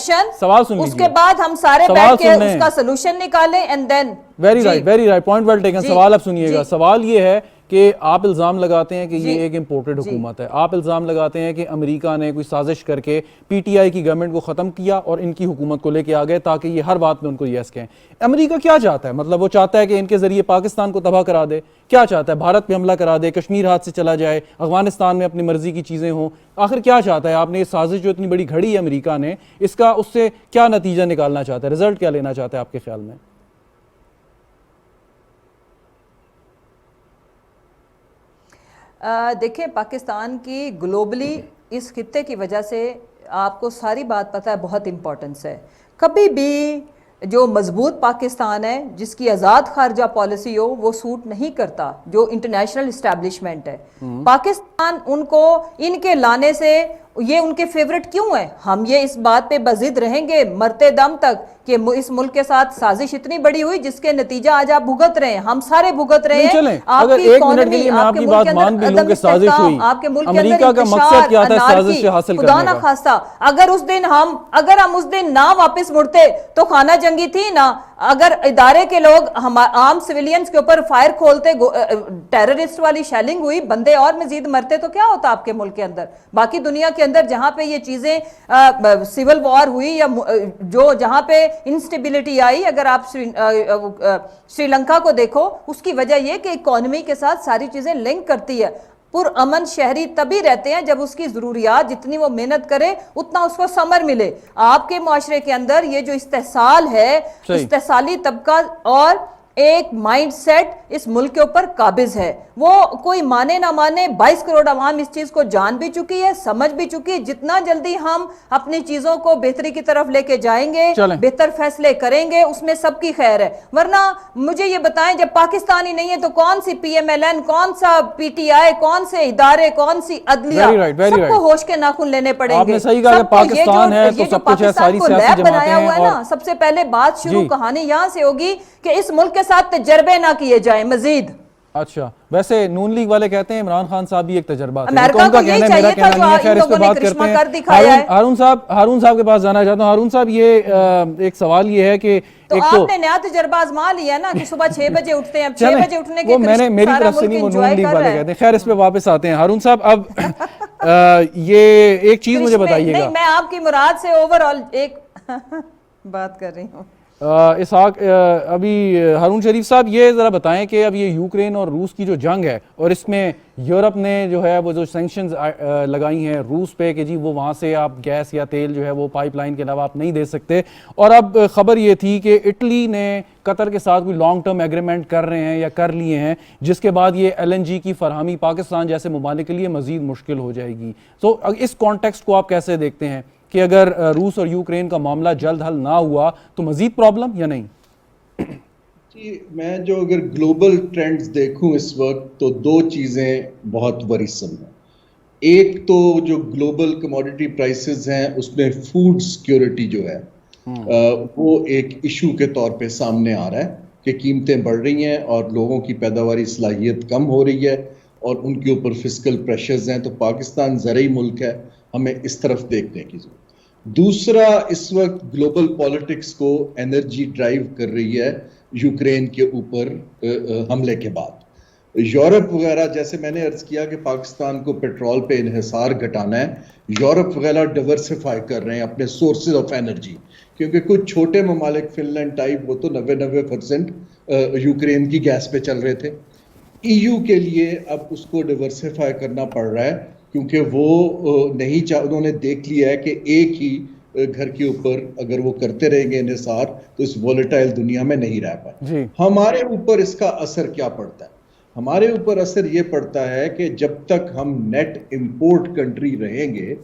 B: سوال سن لیجیے،
C: اس کے بعد ہم سارے بیٹھ کے اس کا سولوشن نکالیں and then.
B: Very right, point well taken. سوال اب سنیے گا. سوال یہ ہے کہ آپ الزام لگاتے ہیں کہ یہ ایک امپورٹڈ حکومت ہے، آپ الزام لگاتے ہیں کہ امریکہ نے کوئی سازش کر کے پی ٹی آئی کی گورنمنٹ کو ختم کیا اور ان کی حکومت کو لے کے آ گئے تاکہ یہ ہر بات میں ان کو یس کہیں. امریکہ کیا چاہتا ہے؟ مطلب وہ چاہتا ہے کہ ان کے ذریعے پاکستان کو تباہ کرا دے؟ کیا چاہتا ہے؟ بھارت پہ حملہ کرا دے، کشمیر ہاتھ سے چلا جائے، افغانستان میں اپنی مرضی کی چیزیں ہوں؟ آخر کیا چاہتا ہے؟ آپ نے یہ سازش جو اتنی بڑی گھڑی ہے امریکہ نے، اس کا اس سے کیا نتیجہ نکالنا چاہتا ہے؟ رزلٹ کیا لینا چاہتا ہے آپ کے خیال میں؟
C: دیکھیں، پاکستان کی گلوبلی اس خطے کی وجہ سے آپ کو ساری بات پتہ ہے، بہت امپورٹنس ہے. کبھی بھی جو مضبوط پاکستان ہے، جس کی آزاد خارجہ پالیسی ہو، وہ سوٹ نہیں کرتا جو انٹرنیشنل اسٹیبلشمنٹ ہے. پاکستان ان کو ان کے لانے سے یہ ان کے فیورٹ کیوں ہے؟ ہم یہ اس بات پہ بضد رہیں گے مرتے دم تک کہ اس ملک کے ساتھ سازش اتنی بڑی ہوئی جس کے نتیجہ آج آپ بھگت رہے ہیں، ہم سارے بھگت رہے ہیں.
B: اگر ایک منٹ کے لیے میں آپ کی بات مان بھی لوں کہ سازش ہوئی، امریکہ کا مقصد کیا تھا سازش سے حاصل کرنے کا؟
C: خدا نہ خواستہ اگر ہم اس دن نہ واپس مڑتے تو خانہ جنگی تھی نا. اگر ادارے کے لوگ عام سویلینز کے اوپر فائر کھولتے، ٹیررسٹ والی شیلنگ ہوئی، بندے اور مزید مرتے تو کیا ہوتا آپ کے ملک کے اندر؟ باقی دنیا کے اندر جہاں پہ یہ چیزیں سیول وار ہوئی یا جہاں پہ انسٹیبلٹی آئی، اگر آپ سری لنکا کو دیکھو، اس کی وجہ یہ کہ اکانومی کے ساتھ ساری چیزیں لنک کرتی ہے. پرامن شہری تبھی رہتے ہیں جب اس کی ضروریات جتنی وہ محنت کرے اتنا اس کو ثمر ملے. آپ کے معاشرے کے اندر یہ جو استحصال ہے، استحصالی طبقہ اور ایک مائنڈ سیٹ اس ملک کے اوپر قابض ہے. وہ کوئی مانے نہ مانے 22 کروڑ عوام اس چیز کو جان بھی چکی ہے، سمجھ بھی چکی ہے. جتنا جلدی ہم اپنی چیزوں کو بہتری کی طرف لے کے جائیں گے، بہتر فیصلے کریں گے، اس میں سب کی خیر ہے. ورنہ مجھے یہ بتائیں، جب پاکستان ہی نہیں ہے تو کون سی پی ایم ایل این، کون سا پی ٹی آئی، کون سے ادارے، کون سی عدلیہ، سب کو ہوش کے ناخن لینے پڑیں گے.
B: آپ نے صحیح کہا کہ پاکستان ہے تو سب کچھ ہے، ساری سیاسی جماعتیں ہیں. اور
C: سب سے پہلے بات شروع کہانی یہاں سے ہوگی کہ اس ملک کے ساتھ تجربے نہ کیے جائیں مزید.
B: اچھا، ویسے نون لیگ والے کہتے ہیں عمران خان صاحب بھی ایک تجربہ تھے.
C: امریکہ کو یہی چاہیے تھا جو ان لوگوں نے کرشمہ کر دکھایا ہے.
B: ہارون صاحب کے پاس جانا چاہتا ہوں. ہارون صاحب، یہ ایک سوال یہ ہے کہ
C: تو آپ نے نیا تجربہ آزما لیا نا کہ صبح 6 بجے اٹھتے ہیں. اب 6 بجے اٹھنے کے
B: میری طرف سے نہیں، وہ نون لیگ والے کہتے ہیں. خیر، اس پہ واپس آتے ہیں. ہارون صاحب، اب یہ ایک چیز مجھے بتائیے گا.
C: نہیں، میں آپ کی مراد سے اوور آل ایک بات کر رہی ہوں.
B: اسحاق ابھی ہارون شریف صاحب یہ ذرا بتائیں کہ اب یہ یوکرین اور روس کی جو جنگ ہے اور اس میں یورپ نے جو ہے وہ جو سینکشنز لگائی ہیں روس پہ کہ جی وہ وہاں سے آپ گیس یا تیل جو ہے وہ پائپ لائن کے علاوہ آپ نہیں دے سکتے، اور اب خبر یہ تھی کہ اٹلی نے قطر کے ساتھ کوئی لانگ ٹرم ایگریمنٹ کر رہے ہیں یا کر لیے ہیں، جس کے بعد یہ LNG کی فراہمی پاکستان جیسے ممالک کے لیے مزید مشکل ہو جائے گی. تو اس کانٹیکسٹ کو آپ کیسے دیکھتے ہیں کہ اگر روس اور یوکرین کا معاملہ جلد حل نہ ہوا تو مزید پرابلم یا نہیں؟
D: جی میں جو اگر گلوبل ٹرینڈز دیکھوں اس وقت تو دو چیزیں بہت ورثم ہیں. ایک تو جو گلوبل کموڈٹی پرائسز ہیں اس میں فوڈ سیکیورٹی جو ہے وہ ایک ایشو کے طور پہ سامنے آ رہا ہے کہ قیمتیں بڑھ رہی ہیں اور لوگوں کی پیداواری صلاحیت کم ہو رہی ہے اور ان کے اوپر فسکل پریشرز ہیں. تو پاکستان زرعی ملک ہے، ہمیں اس طرف دیکھنے کی ضرورت. دوسرا اس وقت گلوبل پالیٹکس کو انرجی ڈرائیو کر رہی ہے یوکرین کے اوپر حملے کے بعد. یورپ وغیرہ جیسے میں نے عرض کیا کہ پاکستان کو پیٹرول پہ انحصار گھٹانا ہے، یورپ وغیرہ ڈیورسیفائی کر رہے ہیں اپنے سورسز آف انرجی، کیونکہ کچھ چھوٹے ممالک فن لینڈ ٹائپ وہ تو 90% یوکرین کی گیس پہ چل رہے تھے. EU کے لیے اب اس کو ڈیورسیفائی کرنا پڑ رہا ہے کیونکہ وہ انہوں نے دیکھ لیا ہے کہ ایک ہی گھر کے اوپر اگر وہ کرتے رہیں گے انحصار تو اس وولیٹائل دنیا میں نہیں رہ پائے. ہمارے اوپر اس کا اثر کیا پڑتا ہے؟ ہمارے اوپر اثر یہ پڑتا ہے کہ جب تک ہم نیٹ امپورٹ کنٹری رہیں گے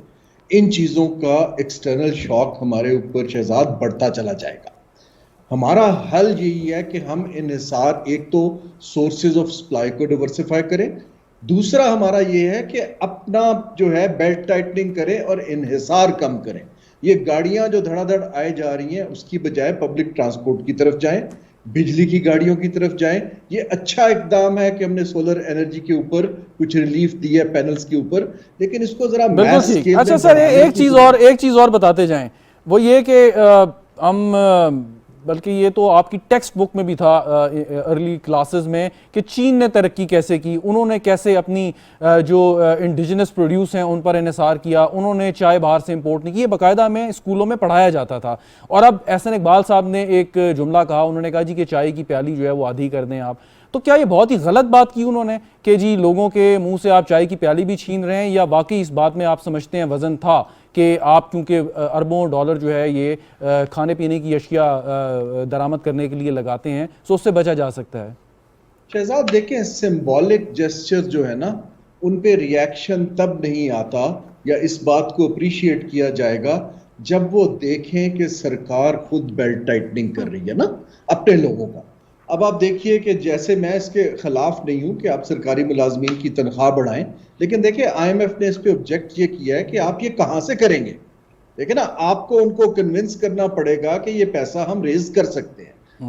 D: ان چیزوں کا ایکسٹرنل شاک ہمارے اوپر شہزاد بڑھتا چلا جائے گا. ہمارا حل یہی ہے کہ ہم انحصار ایک تو سورسز آف سپلائی کو ڈیورسیفائی کریں، دوسرا ہمارا یہ ہے کہ اپنا جو ہے بیلٹ ٹائٹننگ کریں اور انحصار کم کریں. یہ گاڑیاں جو دھڑا دھڑ آئے جا رہی ہیں اس کی بجائے پبلک ٹرانسپورٹ کی طرف جائیں، بجلی کی گاڑیوں کی طرف جائیں. یہ اچھا اقدام ہے کہ ہم نے سولر انرجی کے اوپر کچھ ریلیف دی ہے پینلز کے اوپر، لیکن اس کو ذرا میس اسکیل میں.
B: اچھا سر ایک چیز اور بتاتے جائیں، وہ یہ کہ ہم بلکہ یہ تو آپ کی ٹیکسٹ بک میں بھی تھا ارلی کلاسز میں کہ چین نے ترقی کیسے کی، انہوں نے کیسے اپنی جو انڈیجنس پروڈیوس ہیں ان پر انحصار کیا، انہوں نے چائے باہر سے امپورٹ نہیں کی. یہ باقاعدہ ہمیں اسکولوں میں پڑھایا جاتا تھا. اور اب احسن اقبال صاحب نے ایک جملہ کہا، انہوں نے کہا جی کہ چائے کی پیالی جو ہے وہ آدھی کر دیں آپ. تو کیا یہ بہت ہی غلط بات کی انہوں نے کہ جی لوگوں کے منہ سے آپ چائے کی پیالی بھی چھین رہے ہیں، یا واقعی اس بات میں آپ سمجھتے ہیں وزن تھا کہ آپ کیونکہ اربوں ڈالر جو ہے یہ کھانے پینے کی اشیاء درآمد کرنے کے لیے لگاتے ہیں سو اس سے بچا جا سکتا ہے؟
D: شہزاد دیکھیں سمبولک جیسچر جو ہے نا ان پہ ریاکشن تب نہیں آتا یا اس بات کو اپریشیٹ کیا جائے گا جب وہ دیکھیں کہ سرکار خود بیلٹ ٹائٹننگ کر رہی ہے نا اپنے لوگوں کا. اب آپ دیکھیے کہ جیسے میں اس کے خلاف نہیں ہوں کہ آپ سرکاری ملازمین کی تنخواہ بڑھائیں، لیکن دیکھیں IMF نے اس پہ آبجیکٹ یہ کیا ہے کہ آپ یہ کہاں سے کریں گے. دیکھیں نا آپ کو ان کو کنونس کرنا پڑے گا کہ یہ پیسہ ہم ریز کر سکتے ہیں.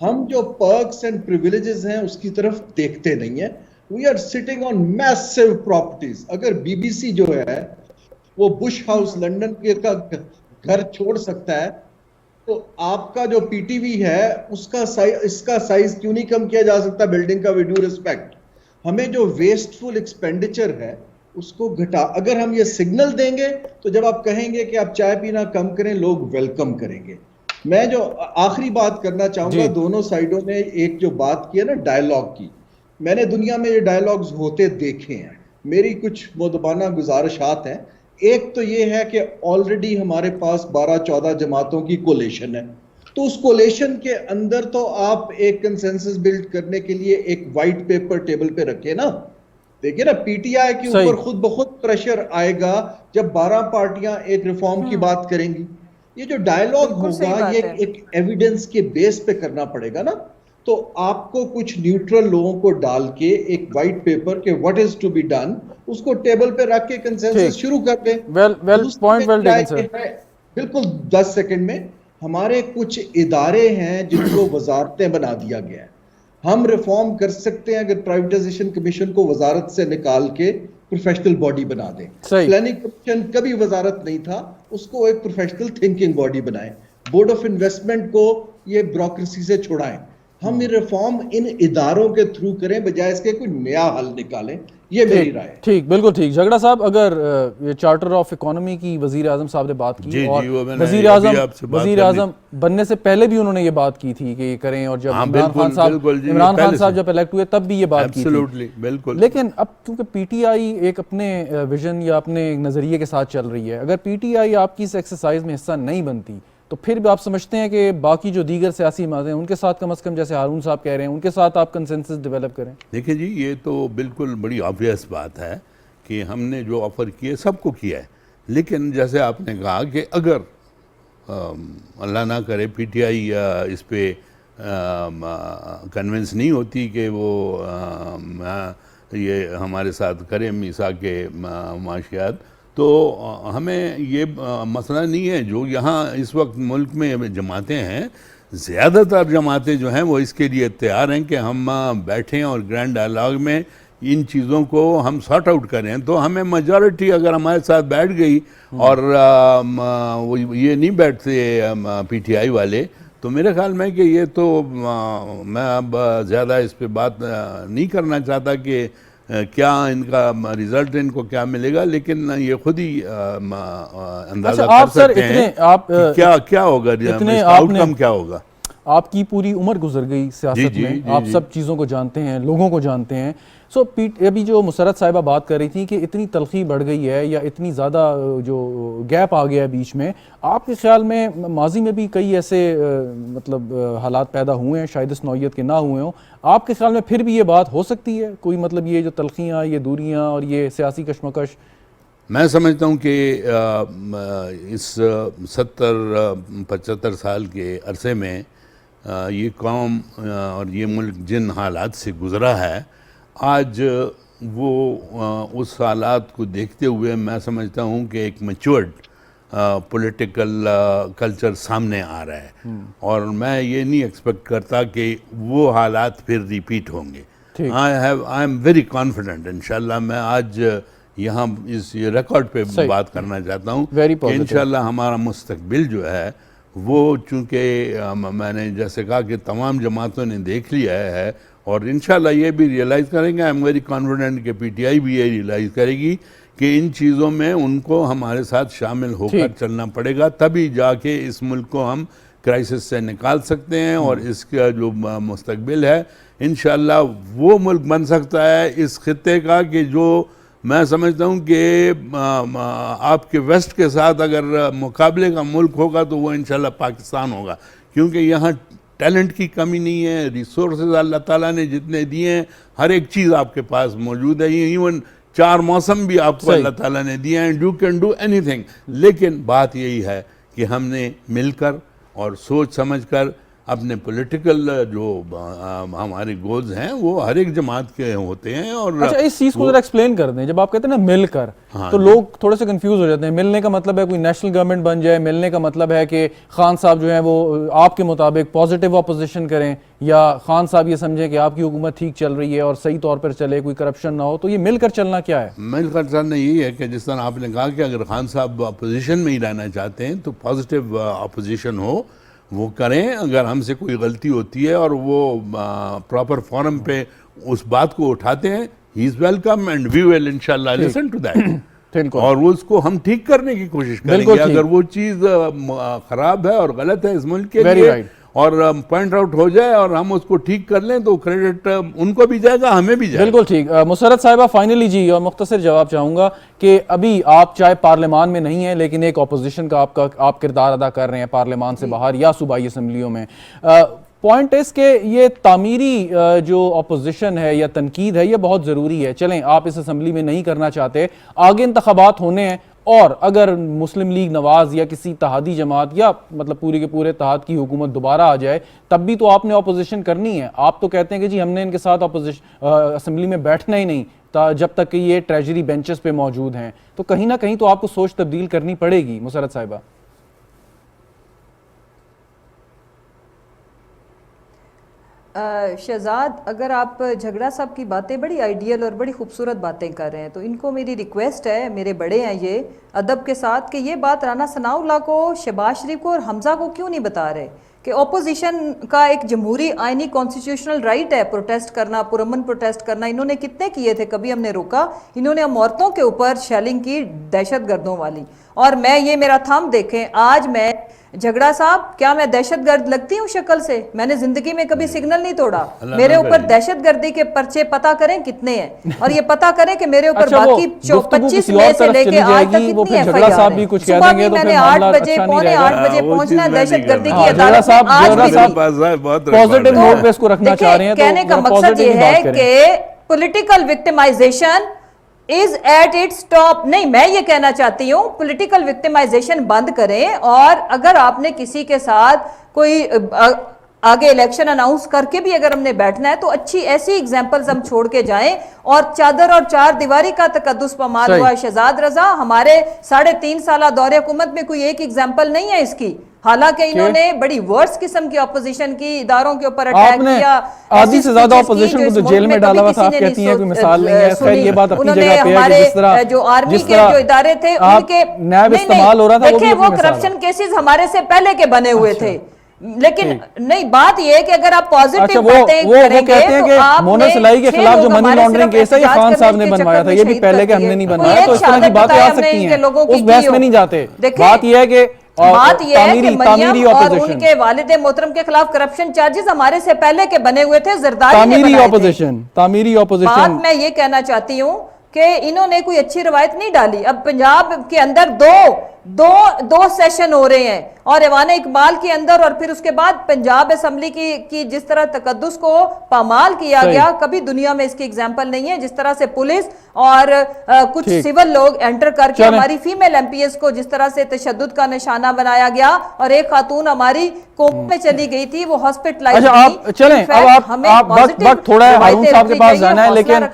D: ہم جو پرکس اینڈ پریویلیجز ہیں اس کی طرف دیکھتے نہیں ہیں. We are sitting on massive properties. اگر BBC جو ہے وہ بش ہاؤس لنڈن کے کا گھر چھوڑ سکتا ہے تو آپ کا جو PTV ہے اس کا سائز کیوں نہیں کم کیا جا سکتا بلڈنگ کا؟ We do respect. ہمیں جو ویسٹفل ایکسپینڈیچر ہے اس کو گھٹا. اگر ہم یہ سگنل دیں گے تو جب آپ کہیں گے کہ آپ چائے پینا کم کریں لوگ ویلکم کریں گے. میں جو آخری بات کرنا چاہوں گا، دونوں سائڈوں نے ایک جو بات کی ہے نا ڈائیلاگ کی، میں نے دنیا میں یہ ڈائیلاگز ہوتے دیکھے ہیں. میری کچھ مدبانہ گزارشات ہیں. ایک تو یہ ہے کہ آلریڈی ہمارے پاس 12-14 جماعتوں کی کولیشن ہے، تو اس کولیشن کے اندر تو آپ ایک کنسنسس بلڈ کرنے کے لیے ایک وائٹ پیپر ٹیبل پہ رکھے نا. دیکھیں نا PTI کے اوپر خود بخود پریشر آئے گا جب 12 پارٹیاں ایک ریفارم کی بات کریں گی. یہ جو ڈائیلاگ ہوگا یہ ایک ایویڈنس کے بیس پہ کرنا پڑے گا نا. تو آپ کو کچھ نیوٹرل لوگوں کو ڈال کے ایک وائٹ پیپر کہ what is to be done اس کو ٹیبل پہ رکھ کے کنسنسس شروع کر دیں. بالکل 10 سیکنڈ میں. ہمارے کچھ ادارے ہیں جن کو وزارتیں بنا دیا گیا ہے. ہم ریفارم کر سکتے ہیں اگر پرائیویٹائزیشن کمیشن کو وزارت سے نکال کے پروفیشنل باڈی بنا دیں. پلاننگ کمیشن کبھی وزارت نہیں تھا، اس کو ایک پروفیشنل تھنکنگ باڈی بنائیں. بورڈ آف انویسٹمنٹ کو یہ بیوروکریسی سے چھڑائیں. ہم یہ ریفارم ان اداروں کے تھرو کریں بجائے اس کے کوئی نیا حل نکالیں. یہ میری رائے ہے.
B: ٹھیک، بالکل ٹھیک. جھگڑا صاحب، اگر یہ چارٹر آف اکانومی کی وزیر اعظم صاحب نے بات کی، اور وزیر اعظم بننے سے پہلے بھی انہوں نے یہ بات کی تھی کہ یہ کریں، اور جب عمران خان صاحب جب الیکٹ ہوئے تب بھی یہ بات کی تھی. لیکن اب کیونکہ پی ٹی آئی ایک اپنے ویژن یا اپنے نظریے کے ساتھ چل رہی ہے، اگر پی ٹی آئی آپ کی اس ایکسرسائز میں حصہ نہیں بنتی تو پھر بھی آپ سمجھتے ہیں کہ باقی جو دیگر سیاسی جماعتیں ہیں ان کے ساتھ کم از کم، جیسے ہارون صاحب کہہ رہے ہیں، ان کے ساتھ آپ کنسنسس ڈیولپ کریں؟
A: دیکھیں جی، یہ تو بالکل بڑی آبویس بات ہے کہ ہم نے جو آفر کیے سب کو کیا ہے. لیکن جیسے آپ نے کہا کہ اگر اللہ نہ کرے پی ٹی آئی اس پہ کنونس نہیں ہوتی کہ وہ یہ ہمارے ساتھ کریں میثاق کے معاشیات، تو ہمیں یہ مسئلہ نہیں ہے. جو یہاں اس وقت ملک میں جماعتیں ہیں، زیادہ تر جماعتیں جو ہیں وہ اس کے لیے تیار ہیں کہ ہم بیٹھیں اور گرینڈ ڈائلاگ میں ان چیزوں کو ہم سارٹ آؤٹ کریں. تو ہمیں میجورٹی اگر ہمارے ساتھ بیٹھ گئی اور وہ یہ نہیں بیٹھتے پی ٹی آئی والے، تو میرے خیال میں کہ یہ تو میں اب زیادہ اس پہ بات نہیں کرنا چاہتا کہ کیا ان کا رزلٹ ان کو کیا ملے گا. لیکن یہ خود ہی اندازہ کر سکتے ہیں کیا ہوگا، آؤٹ کم کیا ہوگا.
B: آپ کی پوری عمر گزر گئی سیاست میں، آپ سب چیزوں کو جانتے ہیں، لوگوں کو جانتے ہیں. ابھی جو مسرت صاحبہ بات کر رہی تھی کہ اتنی تلخی بڑھ گئی ہے یا اتنی زیادہ جو گیپ آ گیا ہے بیچ میں، آپ کے خیال میں ماضی میں بھی کئی ایسے مطلب حالات پیدا ہوئے ہیں، شاید اس نوعیت کے نہ ہوئے ہوں، آپ کے خیال میں پھر بھی یہ بات ہو سکتی ہے کوئی، مطلب یہ جو تلخیاں، یہ دوریاں اور یہ سیاسی کشمکش؟
A: میں سمجھتا ہوں کہ اس 70-75 سال کے عرصے میں یہ قوم اور یہ ملک جن حالات سے گزرا ہے، آج وہ اس حالات کو دیکھتے ہوئے میں سمجھتا ہوں کہ ایک میچورڈ پولیٹیکل کلچر سامنے آ رہا ہے. اور میں یہ نہیں ایکسپیکٹ کرتا کہ وہ حالات پھر ریپیٹ ہوں گے. I am very confident. انشاءاللہ میں آج یہاں اس ریکارڈ پہ بات کرنا چاہتا ہوں کہ انشاءاللہ ہمارا مستقبل جو ہے وہ، چونکہ میں نے جیسے کہا کہ تمام جماعتوں نے دیکھ لیا ہے اور انشاءاللہ یہ بھی ریئلائز کریں گے. آئی ایم ویری کانفیڈنٹ کہ پی ٹی آئی بھی یہ ریئلائز کرے گی کہ ان چیزوں میں ان کو ہمارے ساتھ شامل ہو کر چلنا پڑے گا، تبھی جا کے اس ملک کو ہم کرائسس سے نکال سکتے ہیں. اور اس کا جو مستقبل ہے انشاءاللہ وہ ملک بن سکتا ہے اس خطے کا کہ جو میں سمجھتا ہوں کہ آپ کے ویسٹ کے ساتھ اگر مقابلے کا ملک ہوگا تو وہ انشاءاللہ پاکستان ہوگا. کیونکہ یہاں ٹیلنٹ کی کمی نہیں ہے، ریسورسز اللہ تعالیٰ نے جتنے دیے ہیں ہر ایک چیز آپ کے پاس موجود ہے. ایون 4 موسم بھی آپ کو اللہ تعالیٰ نے دیے ہیں. You can do any thing. لیکن بات یہی ہے کہ ہم نے مل کر اور سوچ سمجھ کر اپنے پولیٹیکل جو ہمارے گولز ہیں وہ ہر ایک جماعت کے ہوتے ہیں. اور
B: اچھا، اس چیز کو ذرا ایکسپلین کر دیں. جب آپ کہتے ہیں نا مل کر، تو لوگ تھوڑے سے کنفیوز ہو جاتے ہیں. ملنے کا مطلب ہے کوئی نیشنل گورنمنٹ بن جائے، ملنے کا مطلب ہے کہ خان صاحب جو ہیں وہ آپ کے مطابق پازیٹیو اپوزیشن کریں، یا خان صاحب یہ سمجھیں کہ آپ کی حکومت ٹھیک چل رہی ہے اور صحیح طور پر چلے، کوئی کرپشن نہ ہو. تو یہ مل کر چلنا کیا ہے؟
A: مل کر چلنا یہی ہے کہ جس طرح آپ نے کہا کہ اگر خان صاحب اپوزیشن میں ہی رہنا چاہتے ہیں تو پازیٹیو اپوزیشن ہو، وہ کریں. اگر ہم سے کوئی غلطی ہوتی ہے اور وہ پراپر فورم پہ اس بات کو اٹھاتے ہیں، ہی از ویلکم اینڈ وی ول انشاءاللہ لسن ٹو دیٹ، اور اس کو ہم ٹھیک کرنے کی کوشش کریں گے. اگر وہ چیز خراب ہے اور غلط ہے اس ملک کے لیے اور پوائنٹ آؤٹ ہو جائے اور ہم اس کو ٹھیک کر لیں تو کریڈٹ ان کو بھی جائے گا، ہمیں بھی جائے گا.
B: بالکل ٹھیک. مسرت صاحبہ، فائنلی جی اور مختصر جواب چاہوں گا کہ ابھی آپ چاہے پارلیمان میں نہیں ہیں لیکن ایک اپوزیشن کا آپ کردار ادا کر رہے ہیں پارلیمان سے باہر یا صوبائی اسمبلیوں میں. پوائنٹ اس کہ یہ تعمیری جو اپوزیشن ہے یا تنقید ہے یہ بہت ضروری ہے. چلیں آپ اس اسمبلی میں نہیں کرنا چاہتے، آگے انتخابات ہونے ہیں، اور اگر مسلم لیگ نواز یا کسی اتحادی جماعت یا مطلب پورے کے پورے اتحاد کی حکومت دوبارہ آ جائے تب بھی تو آپ نے اپوزیشن کرنی ہے. آپ تو کہتے ہیں کہ جی ہم نے ان کے ساتھ اسمبلی میں بیٹھنا ہی نہیں جب تک کہ یہ ٹریجری بینچز پہ موجود ہیں. تو کہیں نہ کہیں تو آپ کو سوچ تبدیل کرنی پڑے گی. مسرت صاحبہ،
C: شہزاد، اگر آپ جھگڑا صاحب کی باتیں بڑی آئیڈیل اور بڑی خوبصورت باتیں کر رہے ہیں تو ان کو میری ریکویسٹ ہے، میرے بڑے ہیں یہ ادب کے ساتھ، کہ یہ بات رانا ثناء اللہ کو، شہباز شریف کو اور حمزہ کو کیوں نہیں بتا رہے کہ اپوزیشن کا ایک جمہوری آئینی کانسٹیٹیوشنل رائٹ ہے پروٹیسٹ کرنا، پرامن پروٹیسٹ کرنا. انہوں نے کتنے کیے تھے، کبھی ہم نے روکا. انہوں نے ہم عورتوں کے اوپر شیلنگ کی دہشت گردوں والی. اور میں یہ میرا تھم دیکھیں، آج میں جھگڑا صاحب، کیا میں دہشت گرد لگتی ہوں شکل سے؟ میں نے زندگی میں کبھی سگنل نہیں توڑا. میرے اوپر دہشت گردی کے پرچے پتہ کریں کتنے ہیں، اور یہ پتہ کریں کہ میرے اوپر باقی 25 میں سے لے کے آج تک کتنی ایف آئی آر ہیں. صبح بھی میں نے 8 بجے پونے 8 بجے پہنچنا ہے دہشت گردی کی عدالت میں، آج بھی
B: پازیٹیو نوٹ پہ اس کو رکھنا چاہ رہے ہیں.
C: کہنے کا مقصد یہ ہے کہ political victimisation is at its top. نہیں، میں یہ کہنا چاہتی ہوں پولیٹیکل وکٹمائزیشن بند کریں، اور اگر آپ نے کسی کے ساتھ کوئی آگے الیکشن اناؤنس کر کے بھی اگر ہم نے بیٹھنا ہے تو اچھی ایسی ایگزامپلز ہم چھوڑ کے جائیں. اور چادر اور چار دیواری کا تقدس پامال ہوا ہے. شہزاد رضا، ہمارے 3.5 سالہ دور حکومت میں کوئی ایک ایگزامپل نہیں ہے اس کی، حالانکہ انہوں نے بڑی ورس قسم کی اپوزیشن کی، اداروں کے اوپر اٹیک کیا.
B: آدھی سے زیادہ اپوزیشن کو تو جیل میں ڈالا ہوا تھا. آپ کہتی ہیں کوئی مثال نہیں ہے. خیر یہ بات اپنی جگہ پہ ہے کہ جس طرح
C: جو آرمی کے جو ادارے تھے ان کے
B: نیب استعمال ہو رہا تھا،
C: دیکھیں وہ کرپشن کیسز ہمارے سے پہلے کے بنے ہوئے تھے. لیکن نہیں، بات یہ ہے کہ اگر آپ پازیٹیو باتیں کریں گے تو آپ
B: مونا سلائی کے خلاف جو منی لانڈرنگ کیس ہے یہ خان صاحب نے بنوایا تھا، یہ بھی پہلے کے ہم نے نہیں بنوایا. تو اس طرح کی باتیں آ سکتی ہیں، اس بحث میں نہیں جاتے. بات یہ ہے کہ
C: مریم اور ان کے والد محترم کے خلاف کرپشن چارجز ہمارے سے پہلے کے بنے ہوئے تھے، زرداری نے بنائے تھے.
B: تعمیری اپوزیشن.
C: بات میں یہ کہنا چاہتی ہوں کہ انہوں نے کوئی اچھی روایت نہیں ڈالی. اب پنجاب کے اندر دو سیشن ہو رہے ہیں، اور ایوان اقبال کے اندر، اور پھر اس کے بعد پنجاب اسمبلی کی جس طرح تقدس کو پامال کیا گیا، کبھی دنیا میں اس کی ایگزامپل نہیں ہے. جس طرح سے پولیس اور کچھ سیول لوگ انٹر کر کے ہماری فیمیل ایم پی ایس کو جس طرح سے تشدد کا نشانہ بنایا گیا، اور ایک خاتون ہماری کوما میں چلی گئی تھی، وہ ہاسپٹلائز
B: تھی. چلیں اب آپ وقت تھوڑا ہے، ہارون صاحب کے پاس جانا ہے، لیکن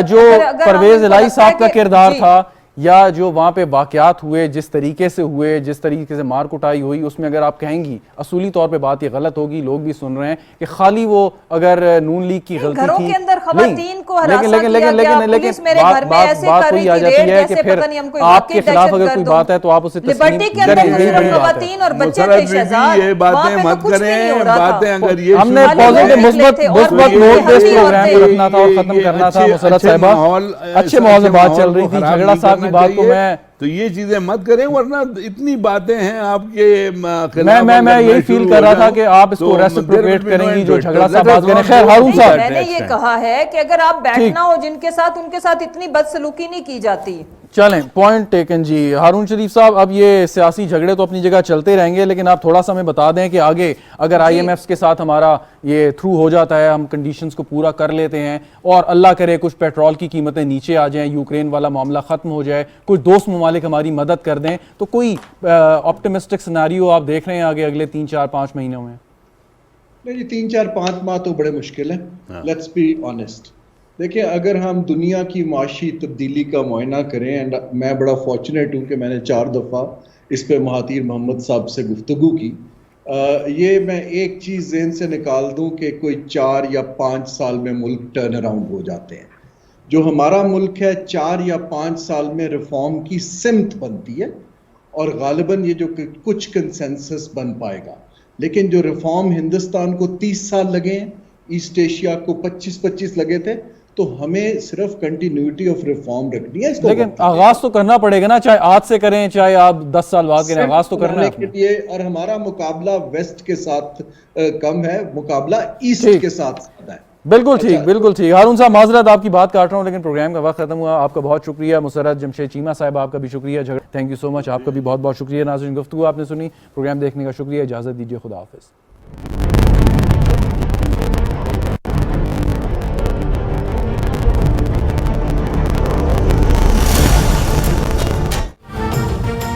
B: جو پرویز الہی صاحب کا کردار تھا یا جو وہاں پہ واقعات ہوئے، جس طریقے سے ہوئے، جس طریقے سے مار کٹائی ہوئی، اس میں اگر آپ کہیں گی اصولی طور پہ بات یہ غلط ہوگی، لوگ بھی سن رہے ہیں کہ خالی وہ اگر نون لیگ کی غلطی تھی،
C: گھروں کے اندر خواتین کو ہراساں کیا گیا، پولیس میرے گھر میں ایسے کر رہی تھی ریڈ جیسے پتہ نہیں ہم کوئی
B: آپ کے خلاف اگر کوئی بات ہے تو آپ اسے تسلیم کریں.
C: لبرٹی کے اندر صرف خواتین اور بچے تھے شہزاد،
A: یہ باتیں مت کریں. باتیں اگر یہ
B: ہم نے پازیٹیو مثبت نوٹ پہ اس پروگرام کو رکھنا تھا اور ختم کرنا تھا. مسرت صاحبہ اچھے ماحول میں بات چل رہی تھی، جھگڑا صاحب کی بات کو میں
A: تو یہ چیزیں مت کریں، ورنہ اتنی باتیں ہیں آپ کے خلاف.
B: میں یہی فیل کر رہا تھا کہ آپ اس کو ریسپروکیٹ کریں گی جو جھگڑا صاحب بات کریں. خیر ہارون صاحب،
C: میں نے یہ کہا ہے کہ اگر آپ بیٹھنا ہو جن کے ساتھ، ان کے ساتھ اتنی بدسلوکی نہیں کی جاتی.
B: چلیں، پوائنٹ ٹیکن جی. ہارون شریف صاحب، اب یہ سیاسی جھگڑے تو اپنی جگہ چلتے رہیں گے، لیکن آپ تھوڑا سا ہمیں بتا دیں کہ آگے اگر آئی ایم ایف کے ساتھ ہمارا یہ تھرو ہو جاتا ہے، ہم کنڈیشنز کو پورا کر لیتے ہیں، اور اللہ کرے کچھ پیٹرول کی قیمتیں نیچے آ جائیں، یوکرین والا معاملہ ختم ہو جائے، کچھ دوست ممالک ہماری مدد کر دیں، تو کوئی آپٹیمسٹک سیناریو آپ دیکھ رہے ہیں آگے اگلے 3-4-5 مہینوں میں؟
D: نہیں جی، 3-4-5 ماہ تو بڑے مشکل ہیں. Let's be honest. دیکھیں، اگر ہم دنیا کی معاشی تبدیلی کا معائنہ کریں، اینڈ میں بڑا فارچونیٹ ہوں کہ میں نے 4 دفعہ اس پہ مہاتیر محمد صاحب سے گفتگو کی. یہ میں ایک چیز ذہن سے نکال دوں کہ کوئی 4 یا 5 سال میں ملک ٹرن اراؤنڈ ہو جاتے ہیں. جو ہمارا ملک ہے 4 یا 5 سال میں ریفارم کی سمت بنتی ہے، اور غالباً یہ جو کچھ کنسنسس بن پائے گا. لیکن جو ریفارم ہندوستان کو 30 سال لگے ہیں، ایسٹ ایشیا کو 25 لگے تھے، تو ہمیں صرف کنٹینیوٹی آف ریفارم رکھنی ہے.
B: لیکن آغاز تو کرنا پڑے گا نا، چاہے آج سے کریں چاہے آپ 10 سال بعد کریں، آغاز تو کرنا ہے.
D: اور ہمارا مقابلہ ویسٹ کے ساتھ کم ہے، مقابلہ ایسٹ کے ساتھ زیادہ ہے.
B: بالکل ٹھیک، بالکل ٹھیک. ہارون صاحب معذرت آپ کی بات کاٹ رہا ہوں، لیکن پروگرام کا وقت ختم ہوا. آپ کا بہت شکریہ. مسرت جمشید چیمہ صاحب، آپ کا بھی شکریہ. تھینک یو سو مچ. آپ کا بھی بہت بہت شکریہ. ناظرین، گفتگو آپ نے سنی، پروگرام دیکھنے کا شکریہ. اجازت دیجیے، خدا حافظ.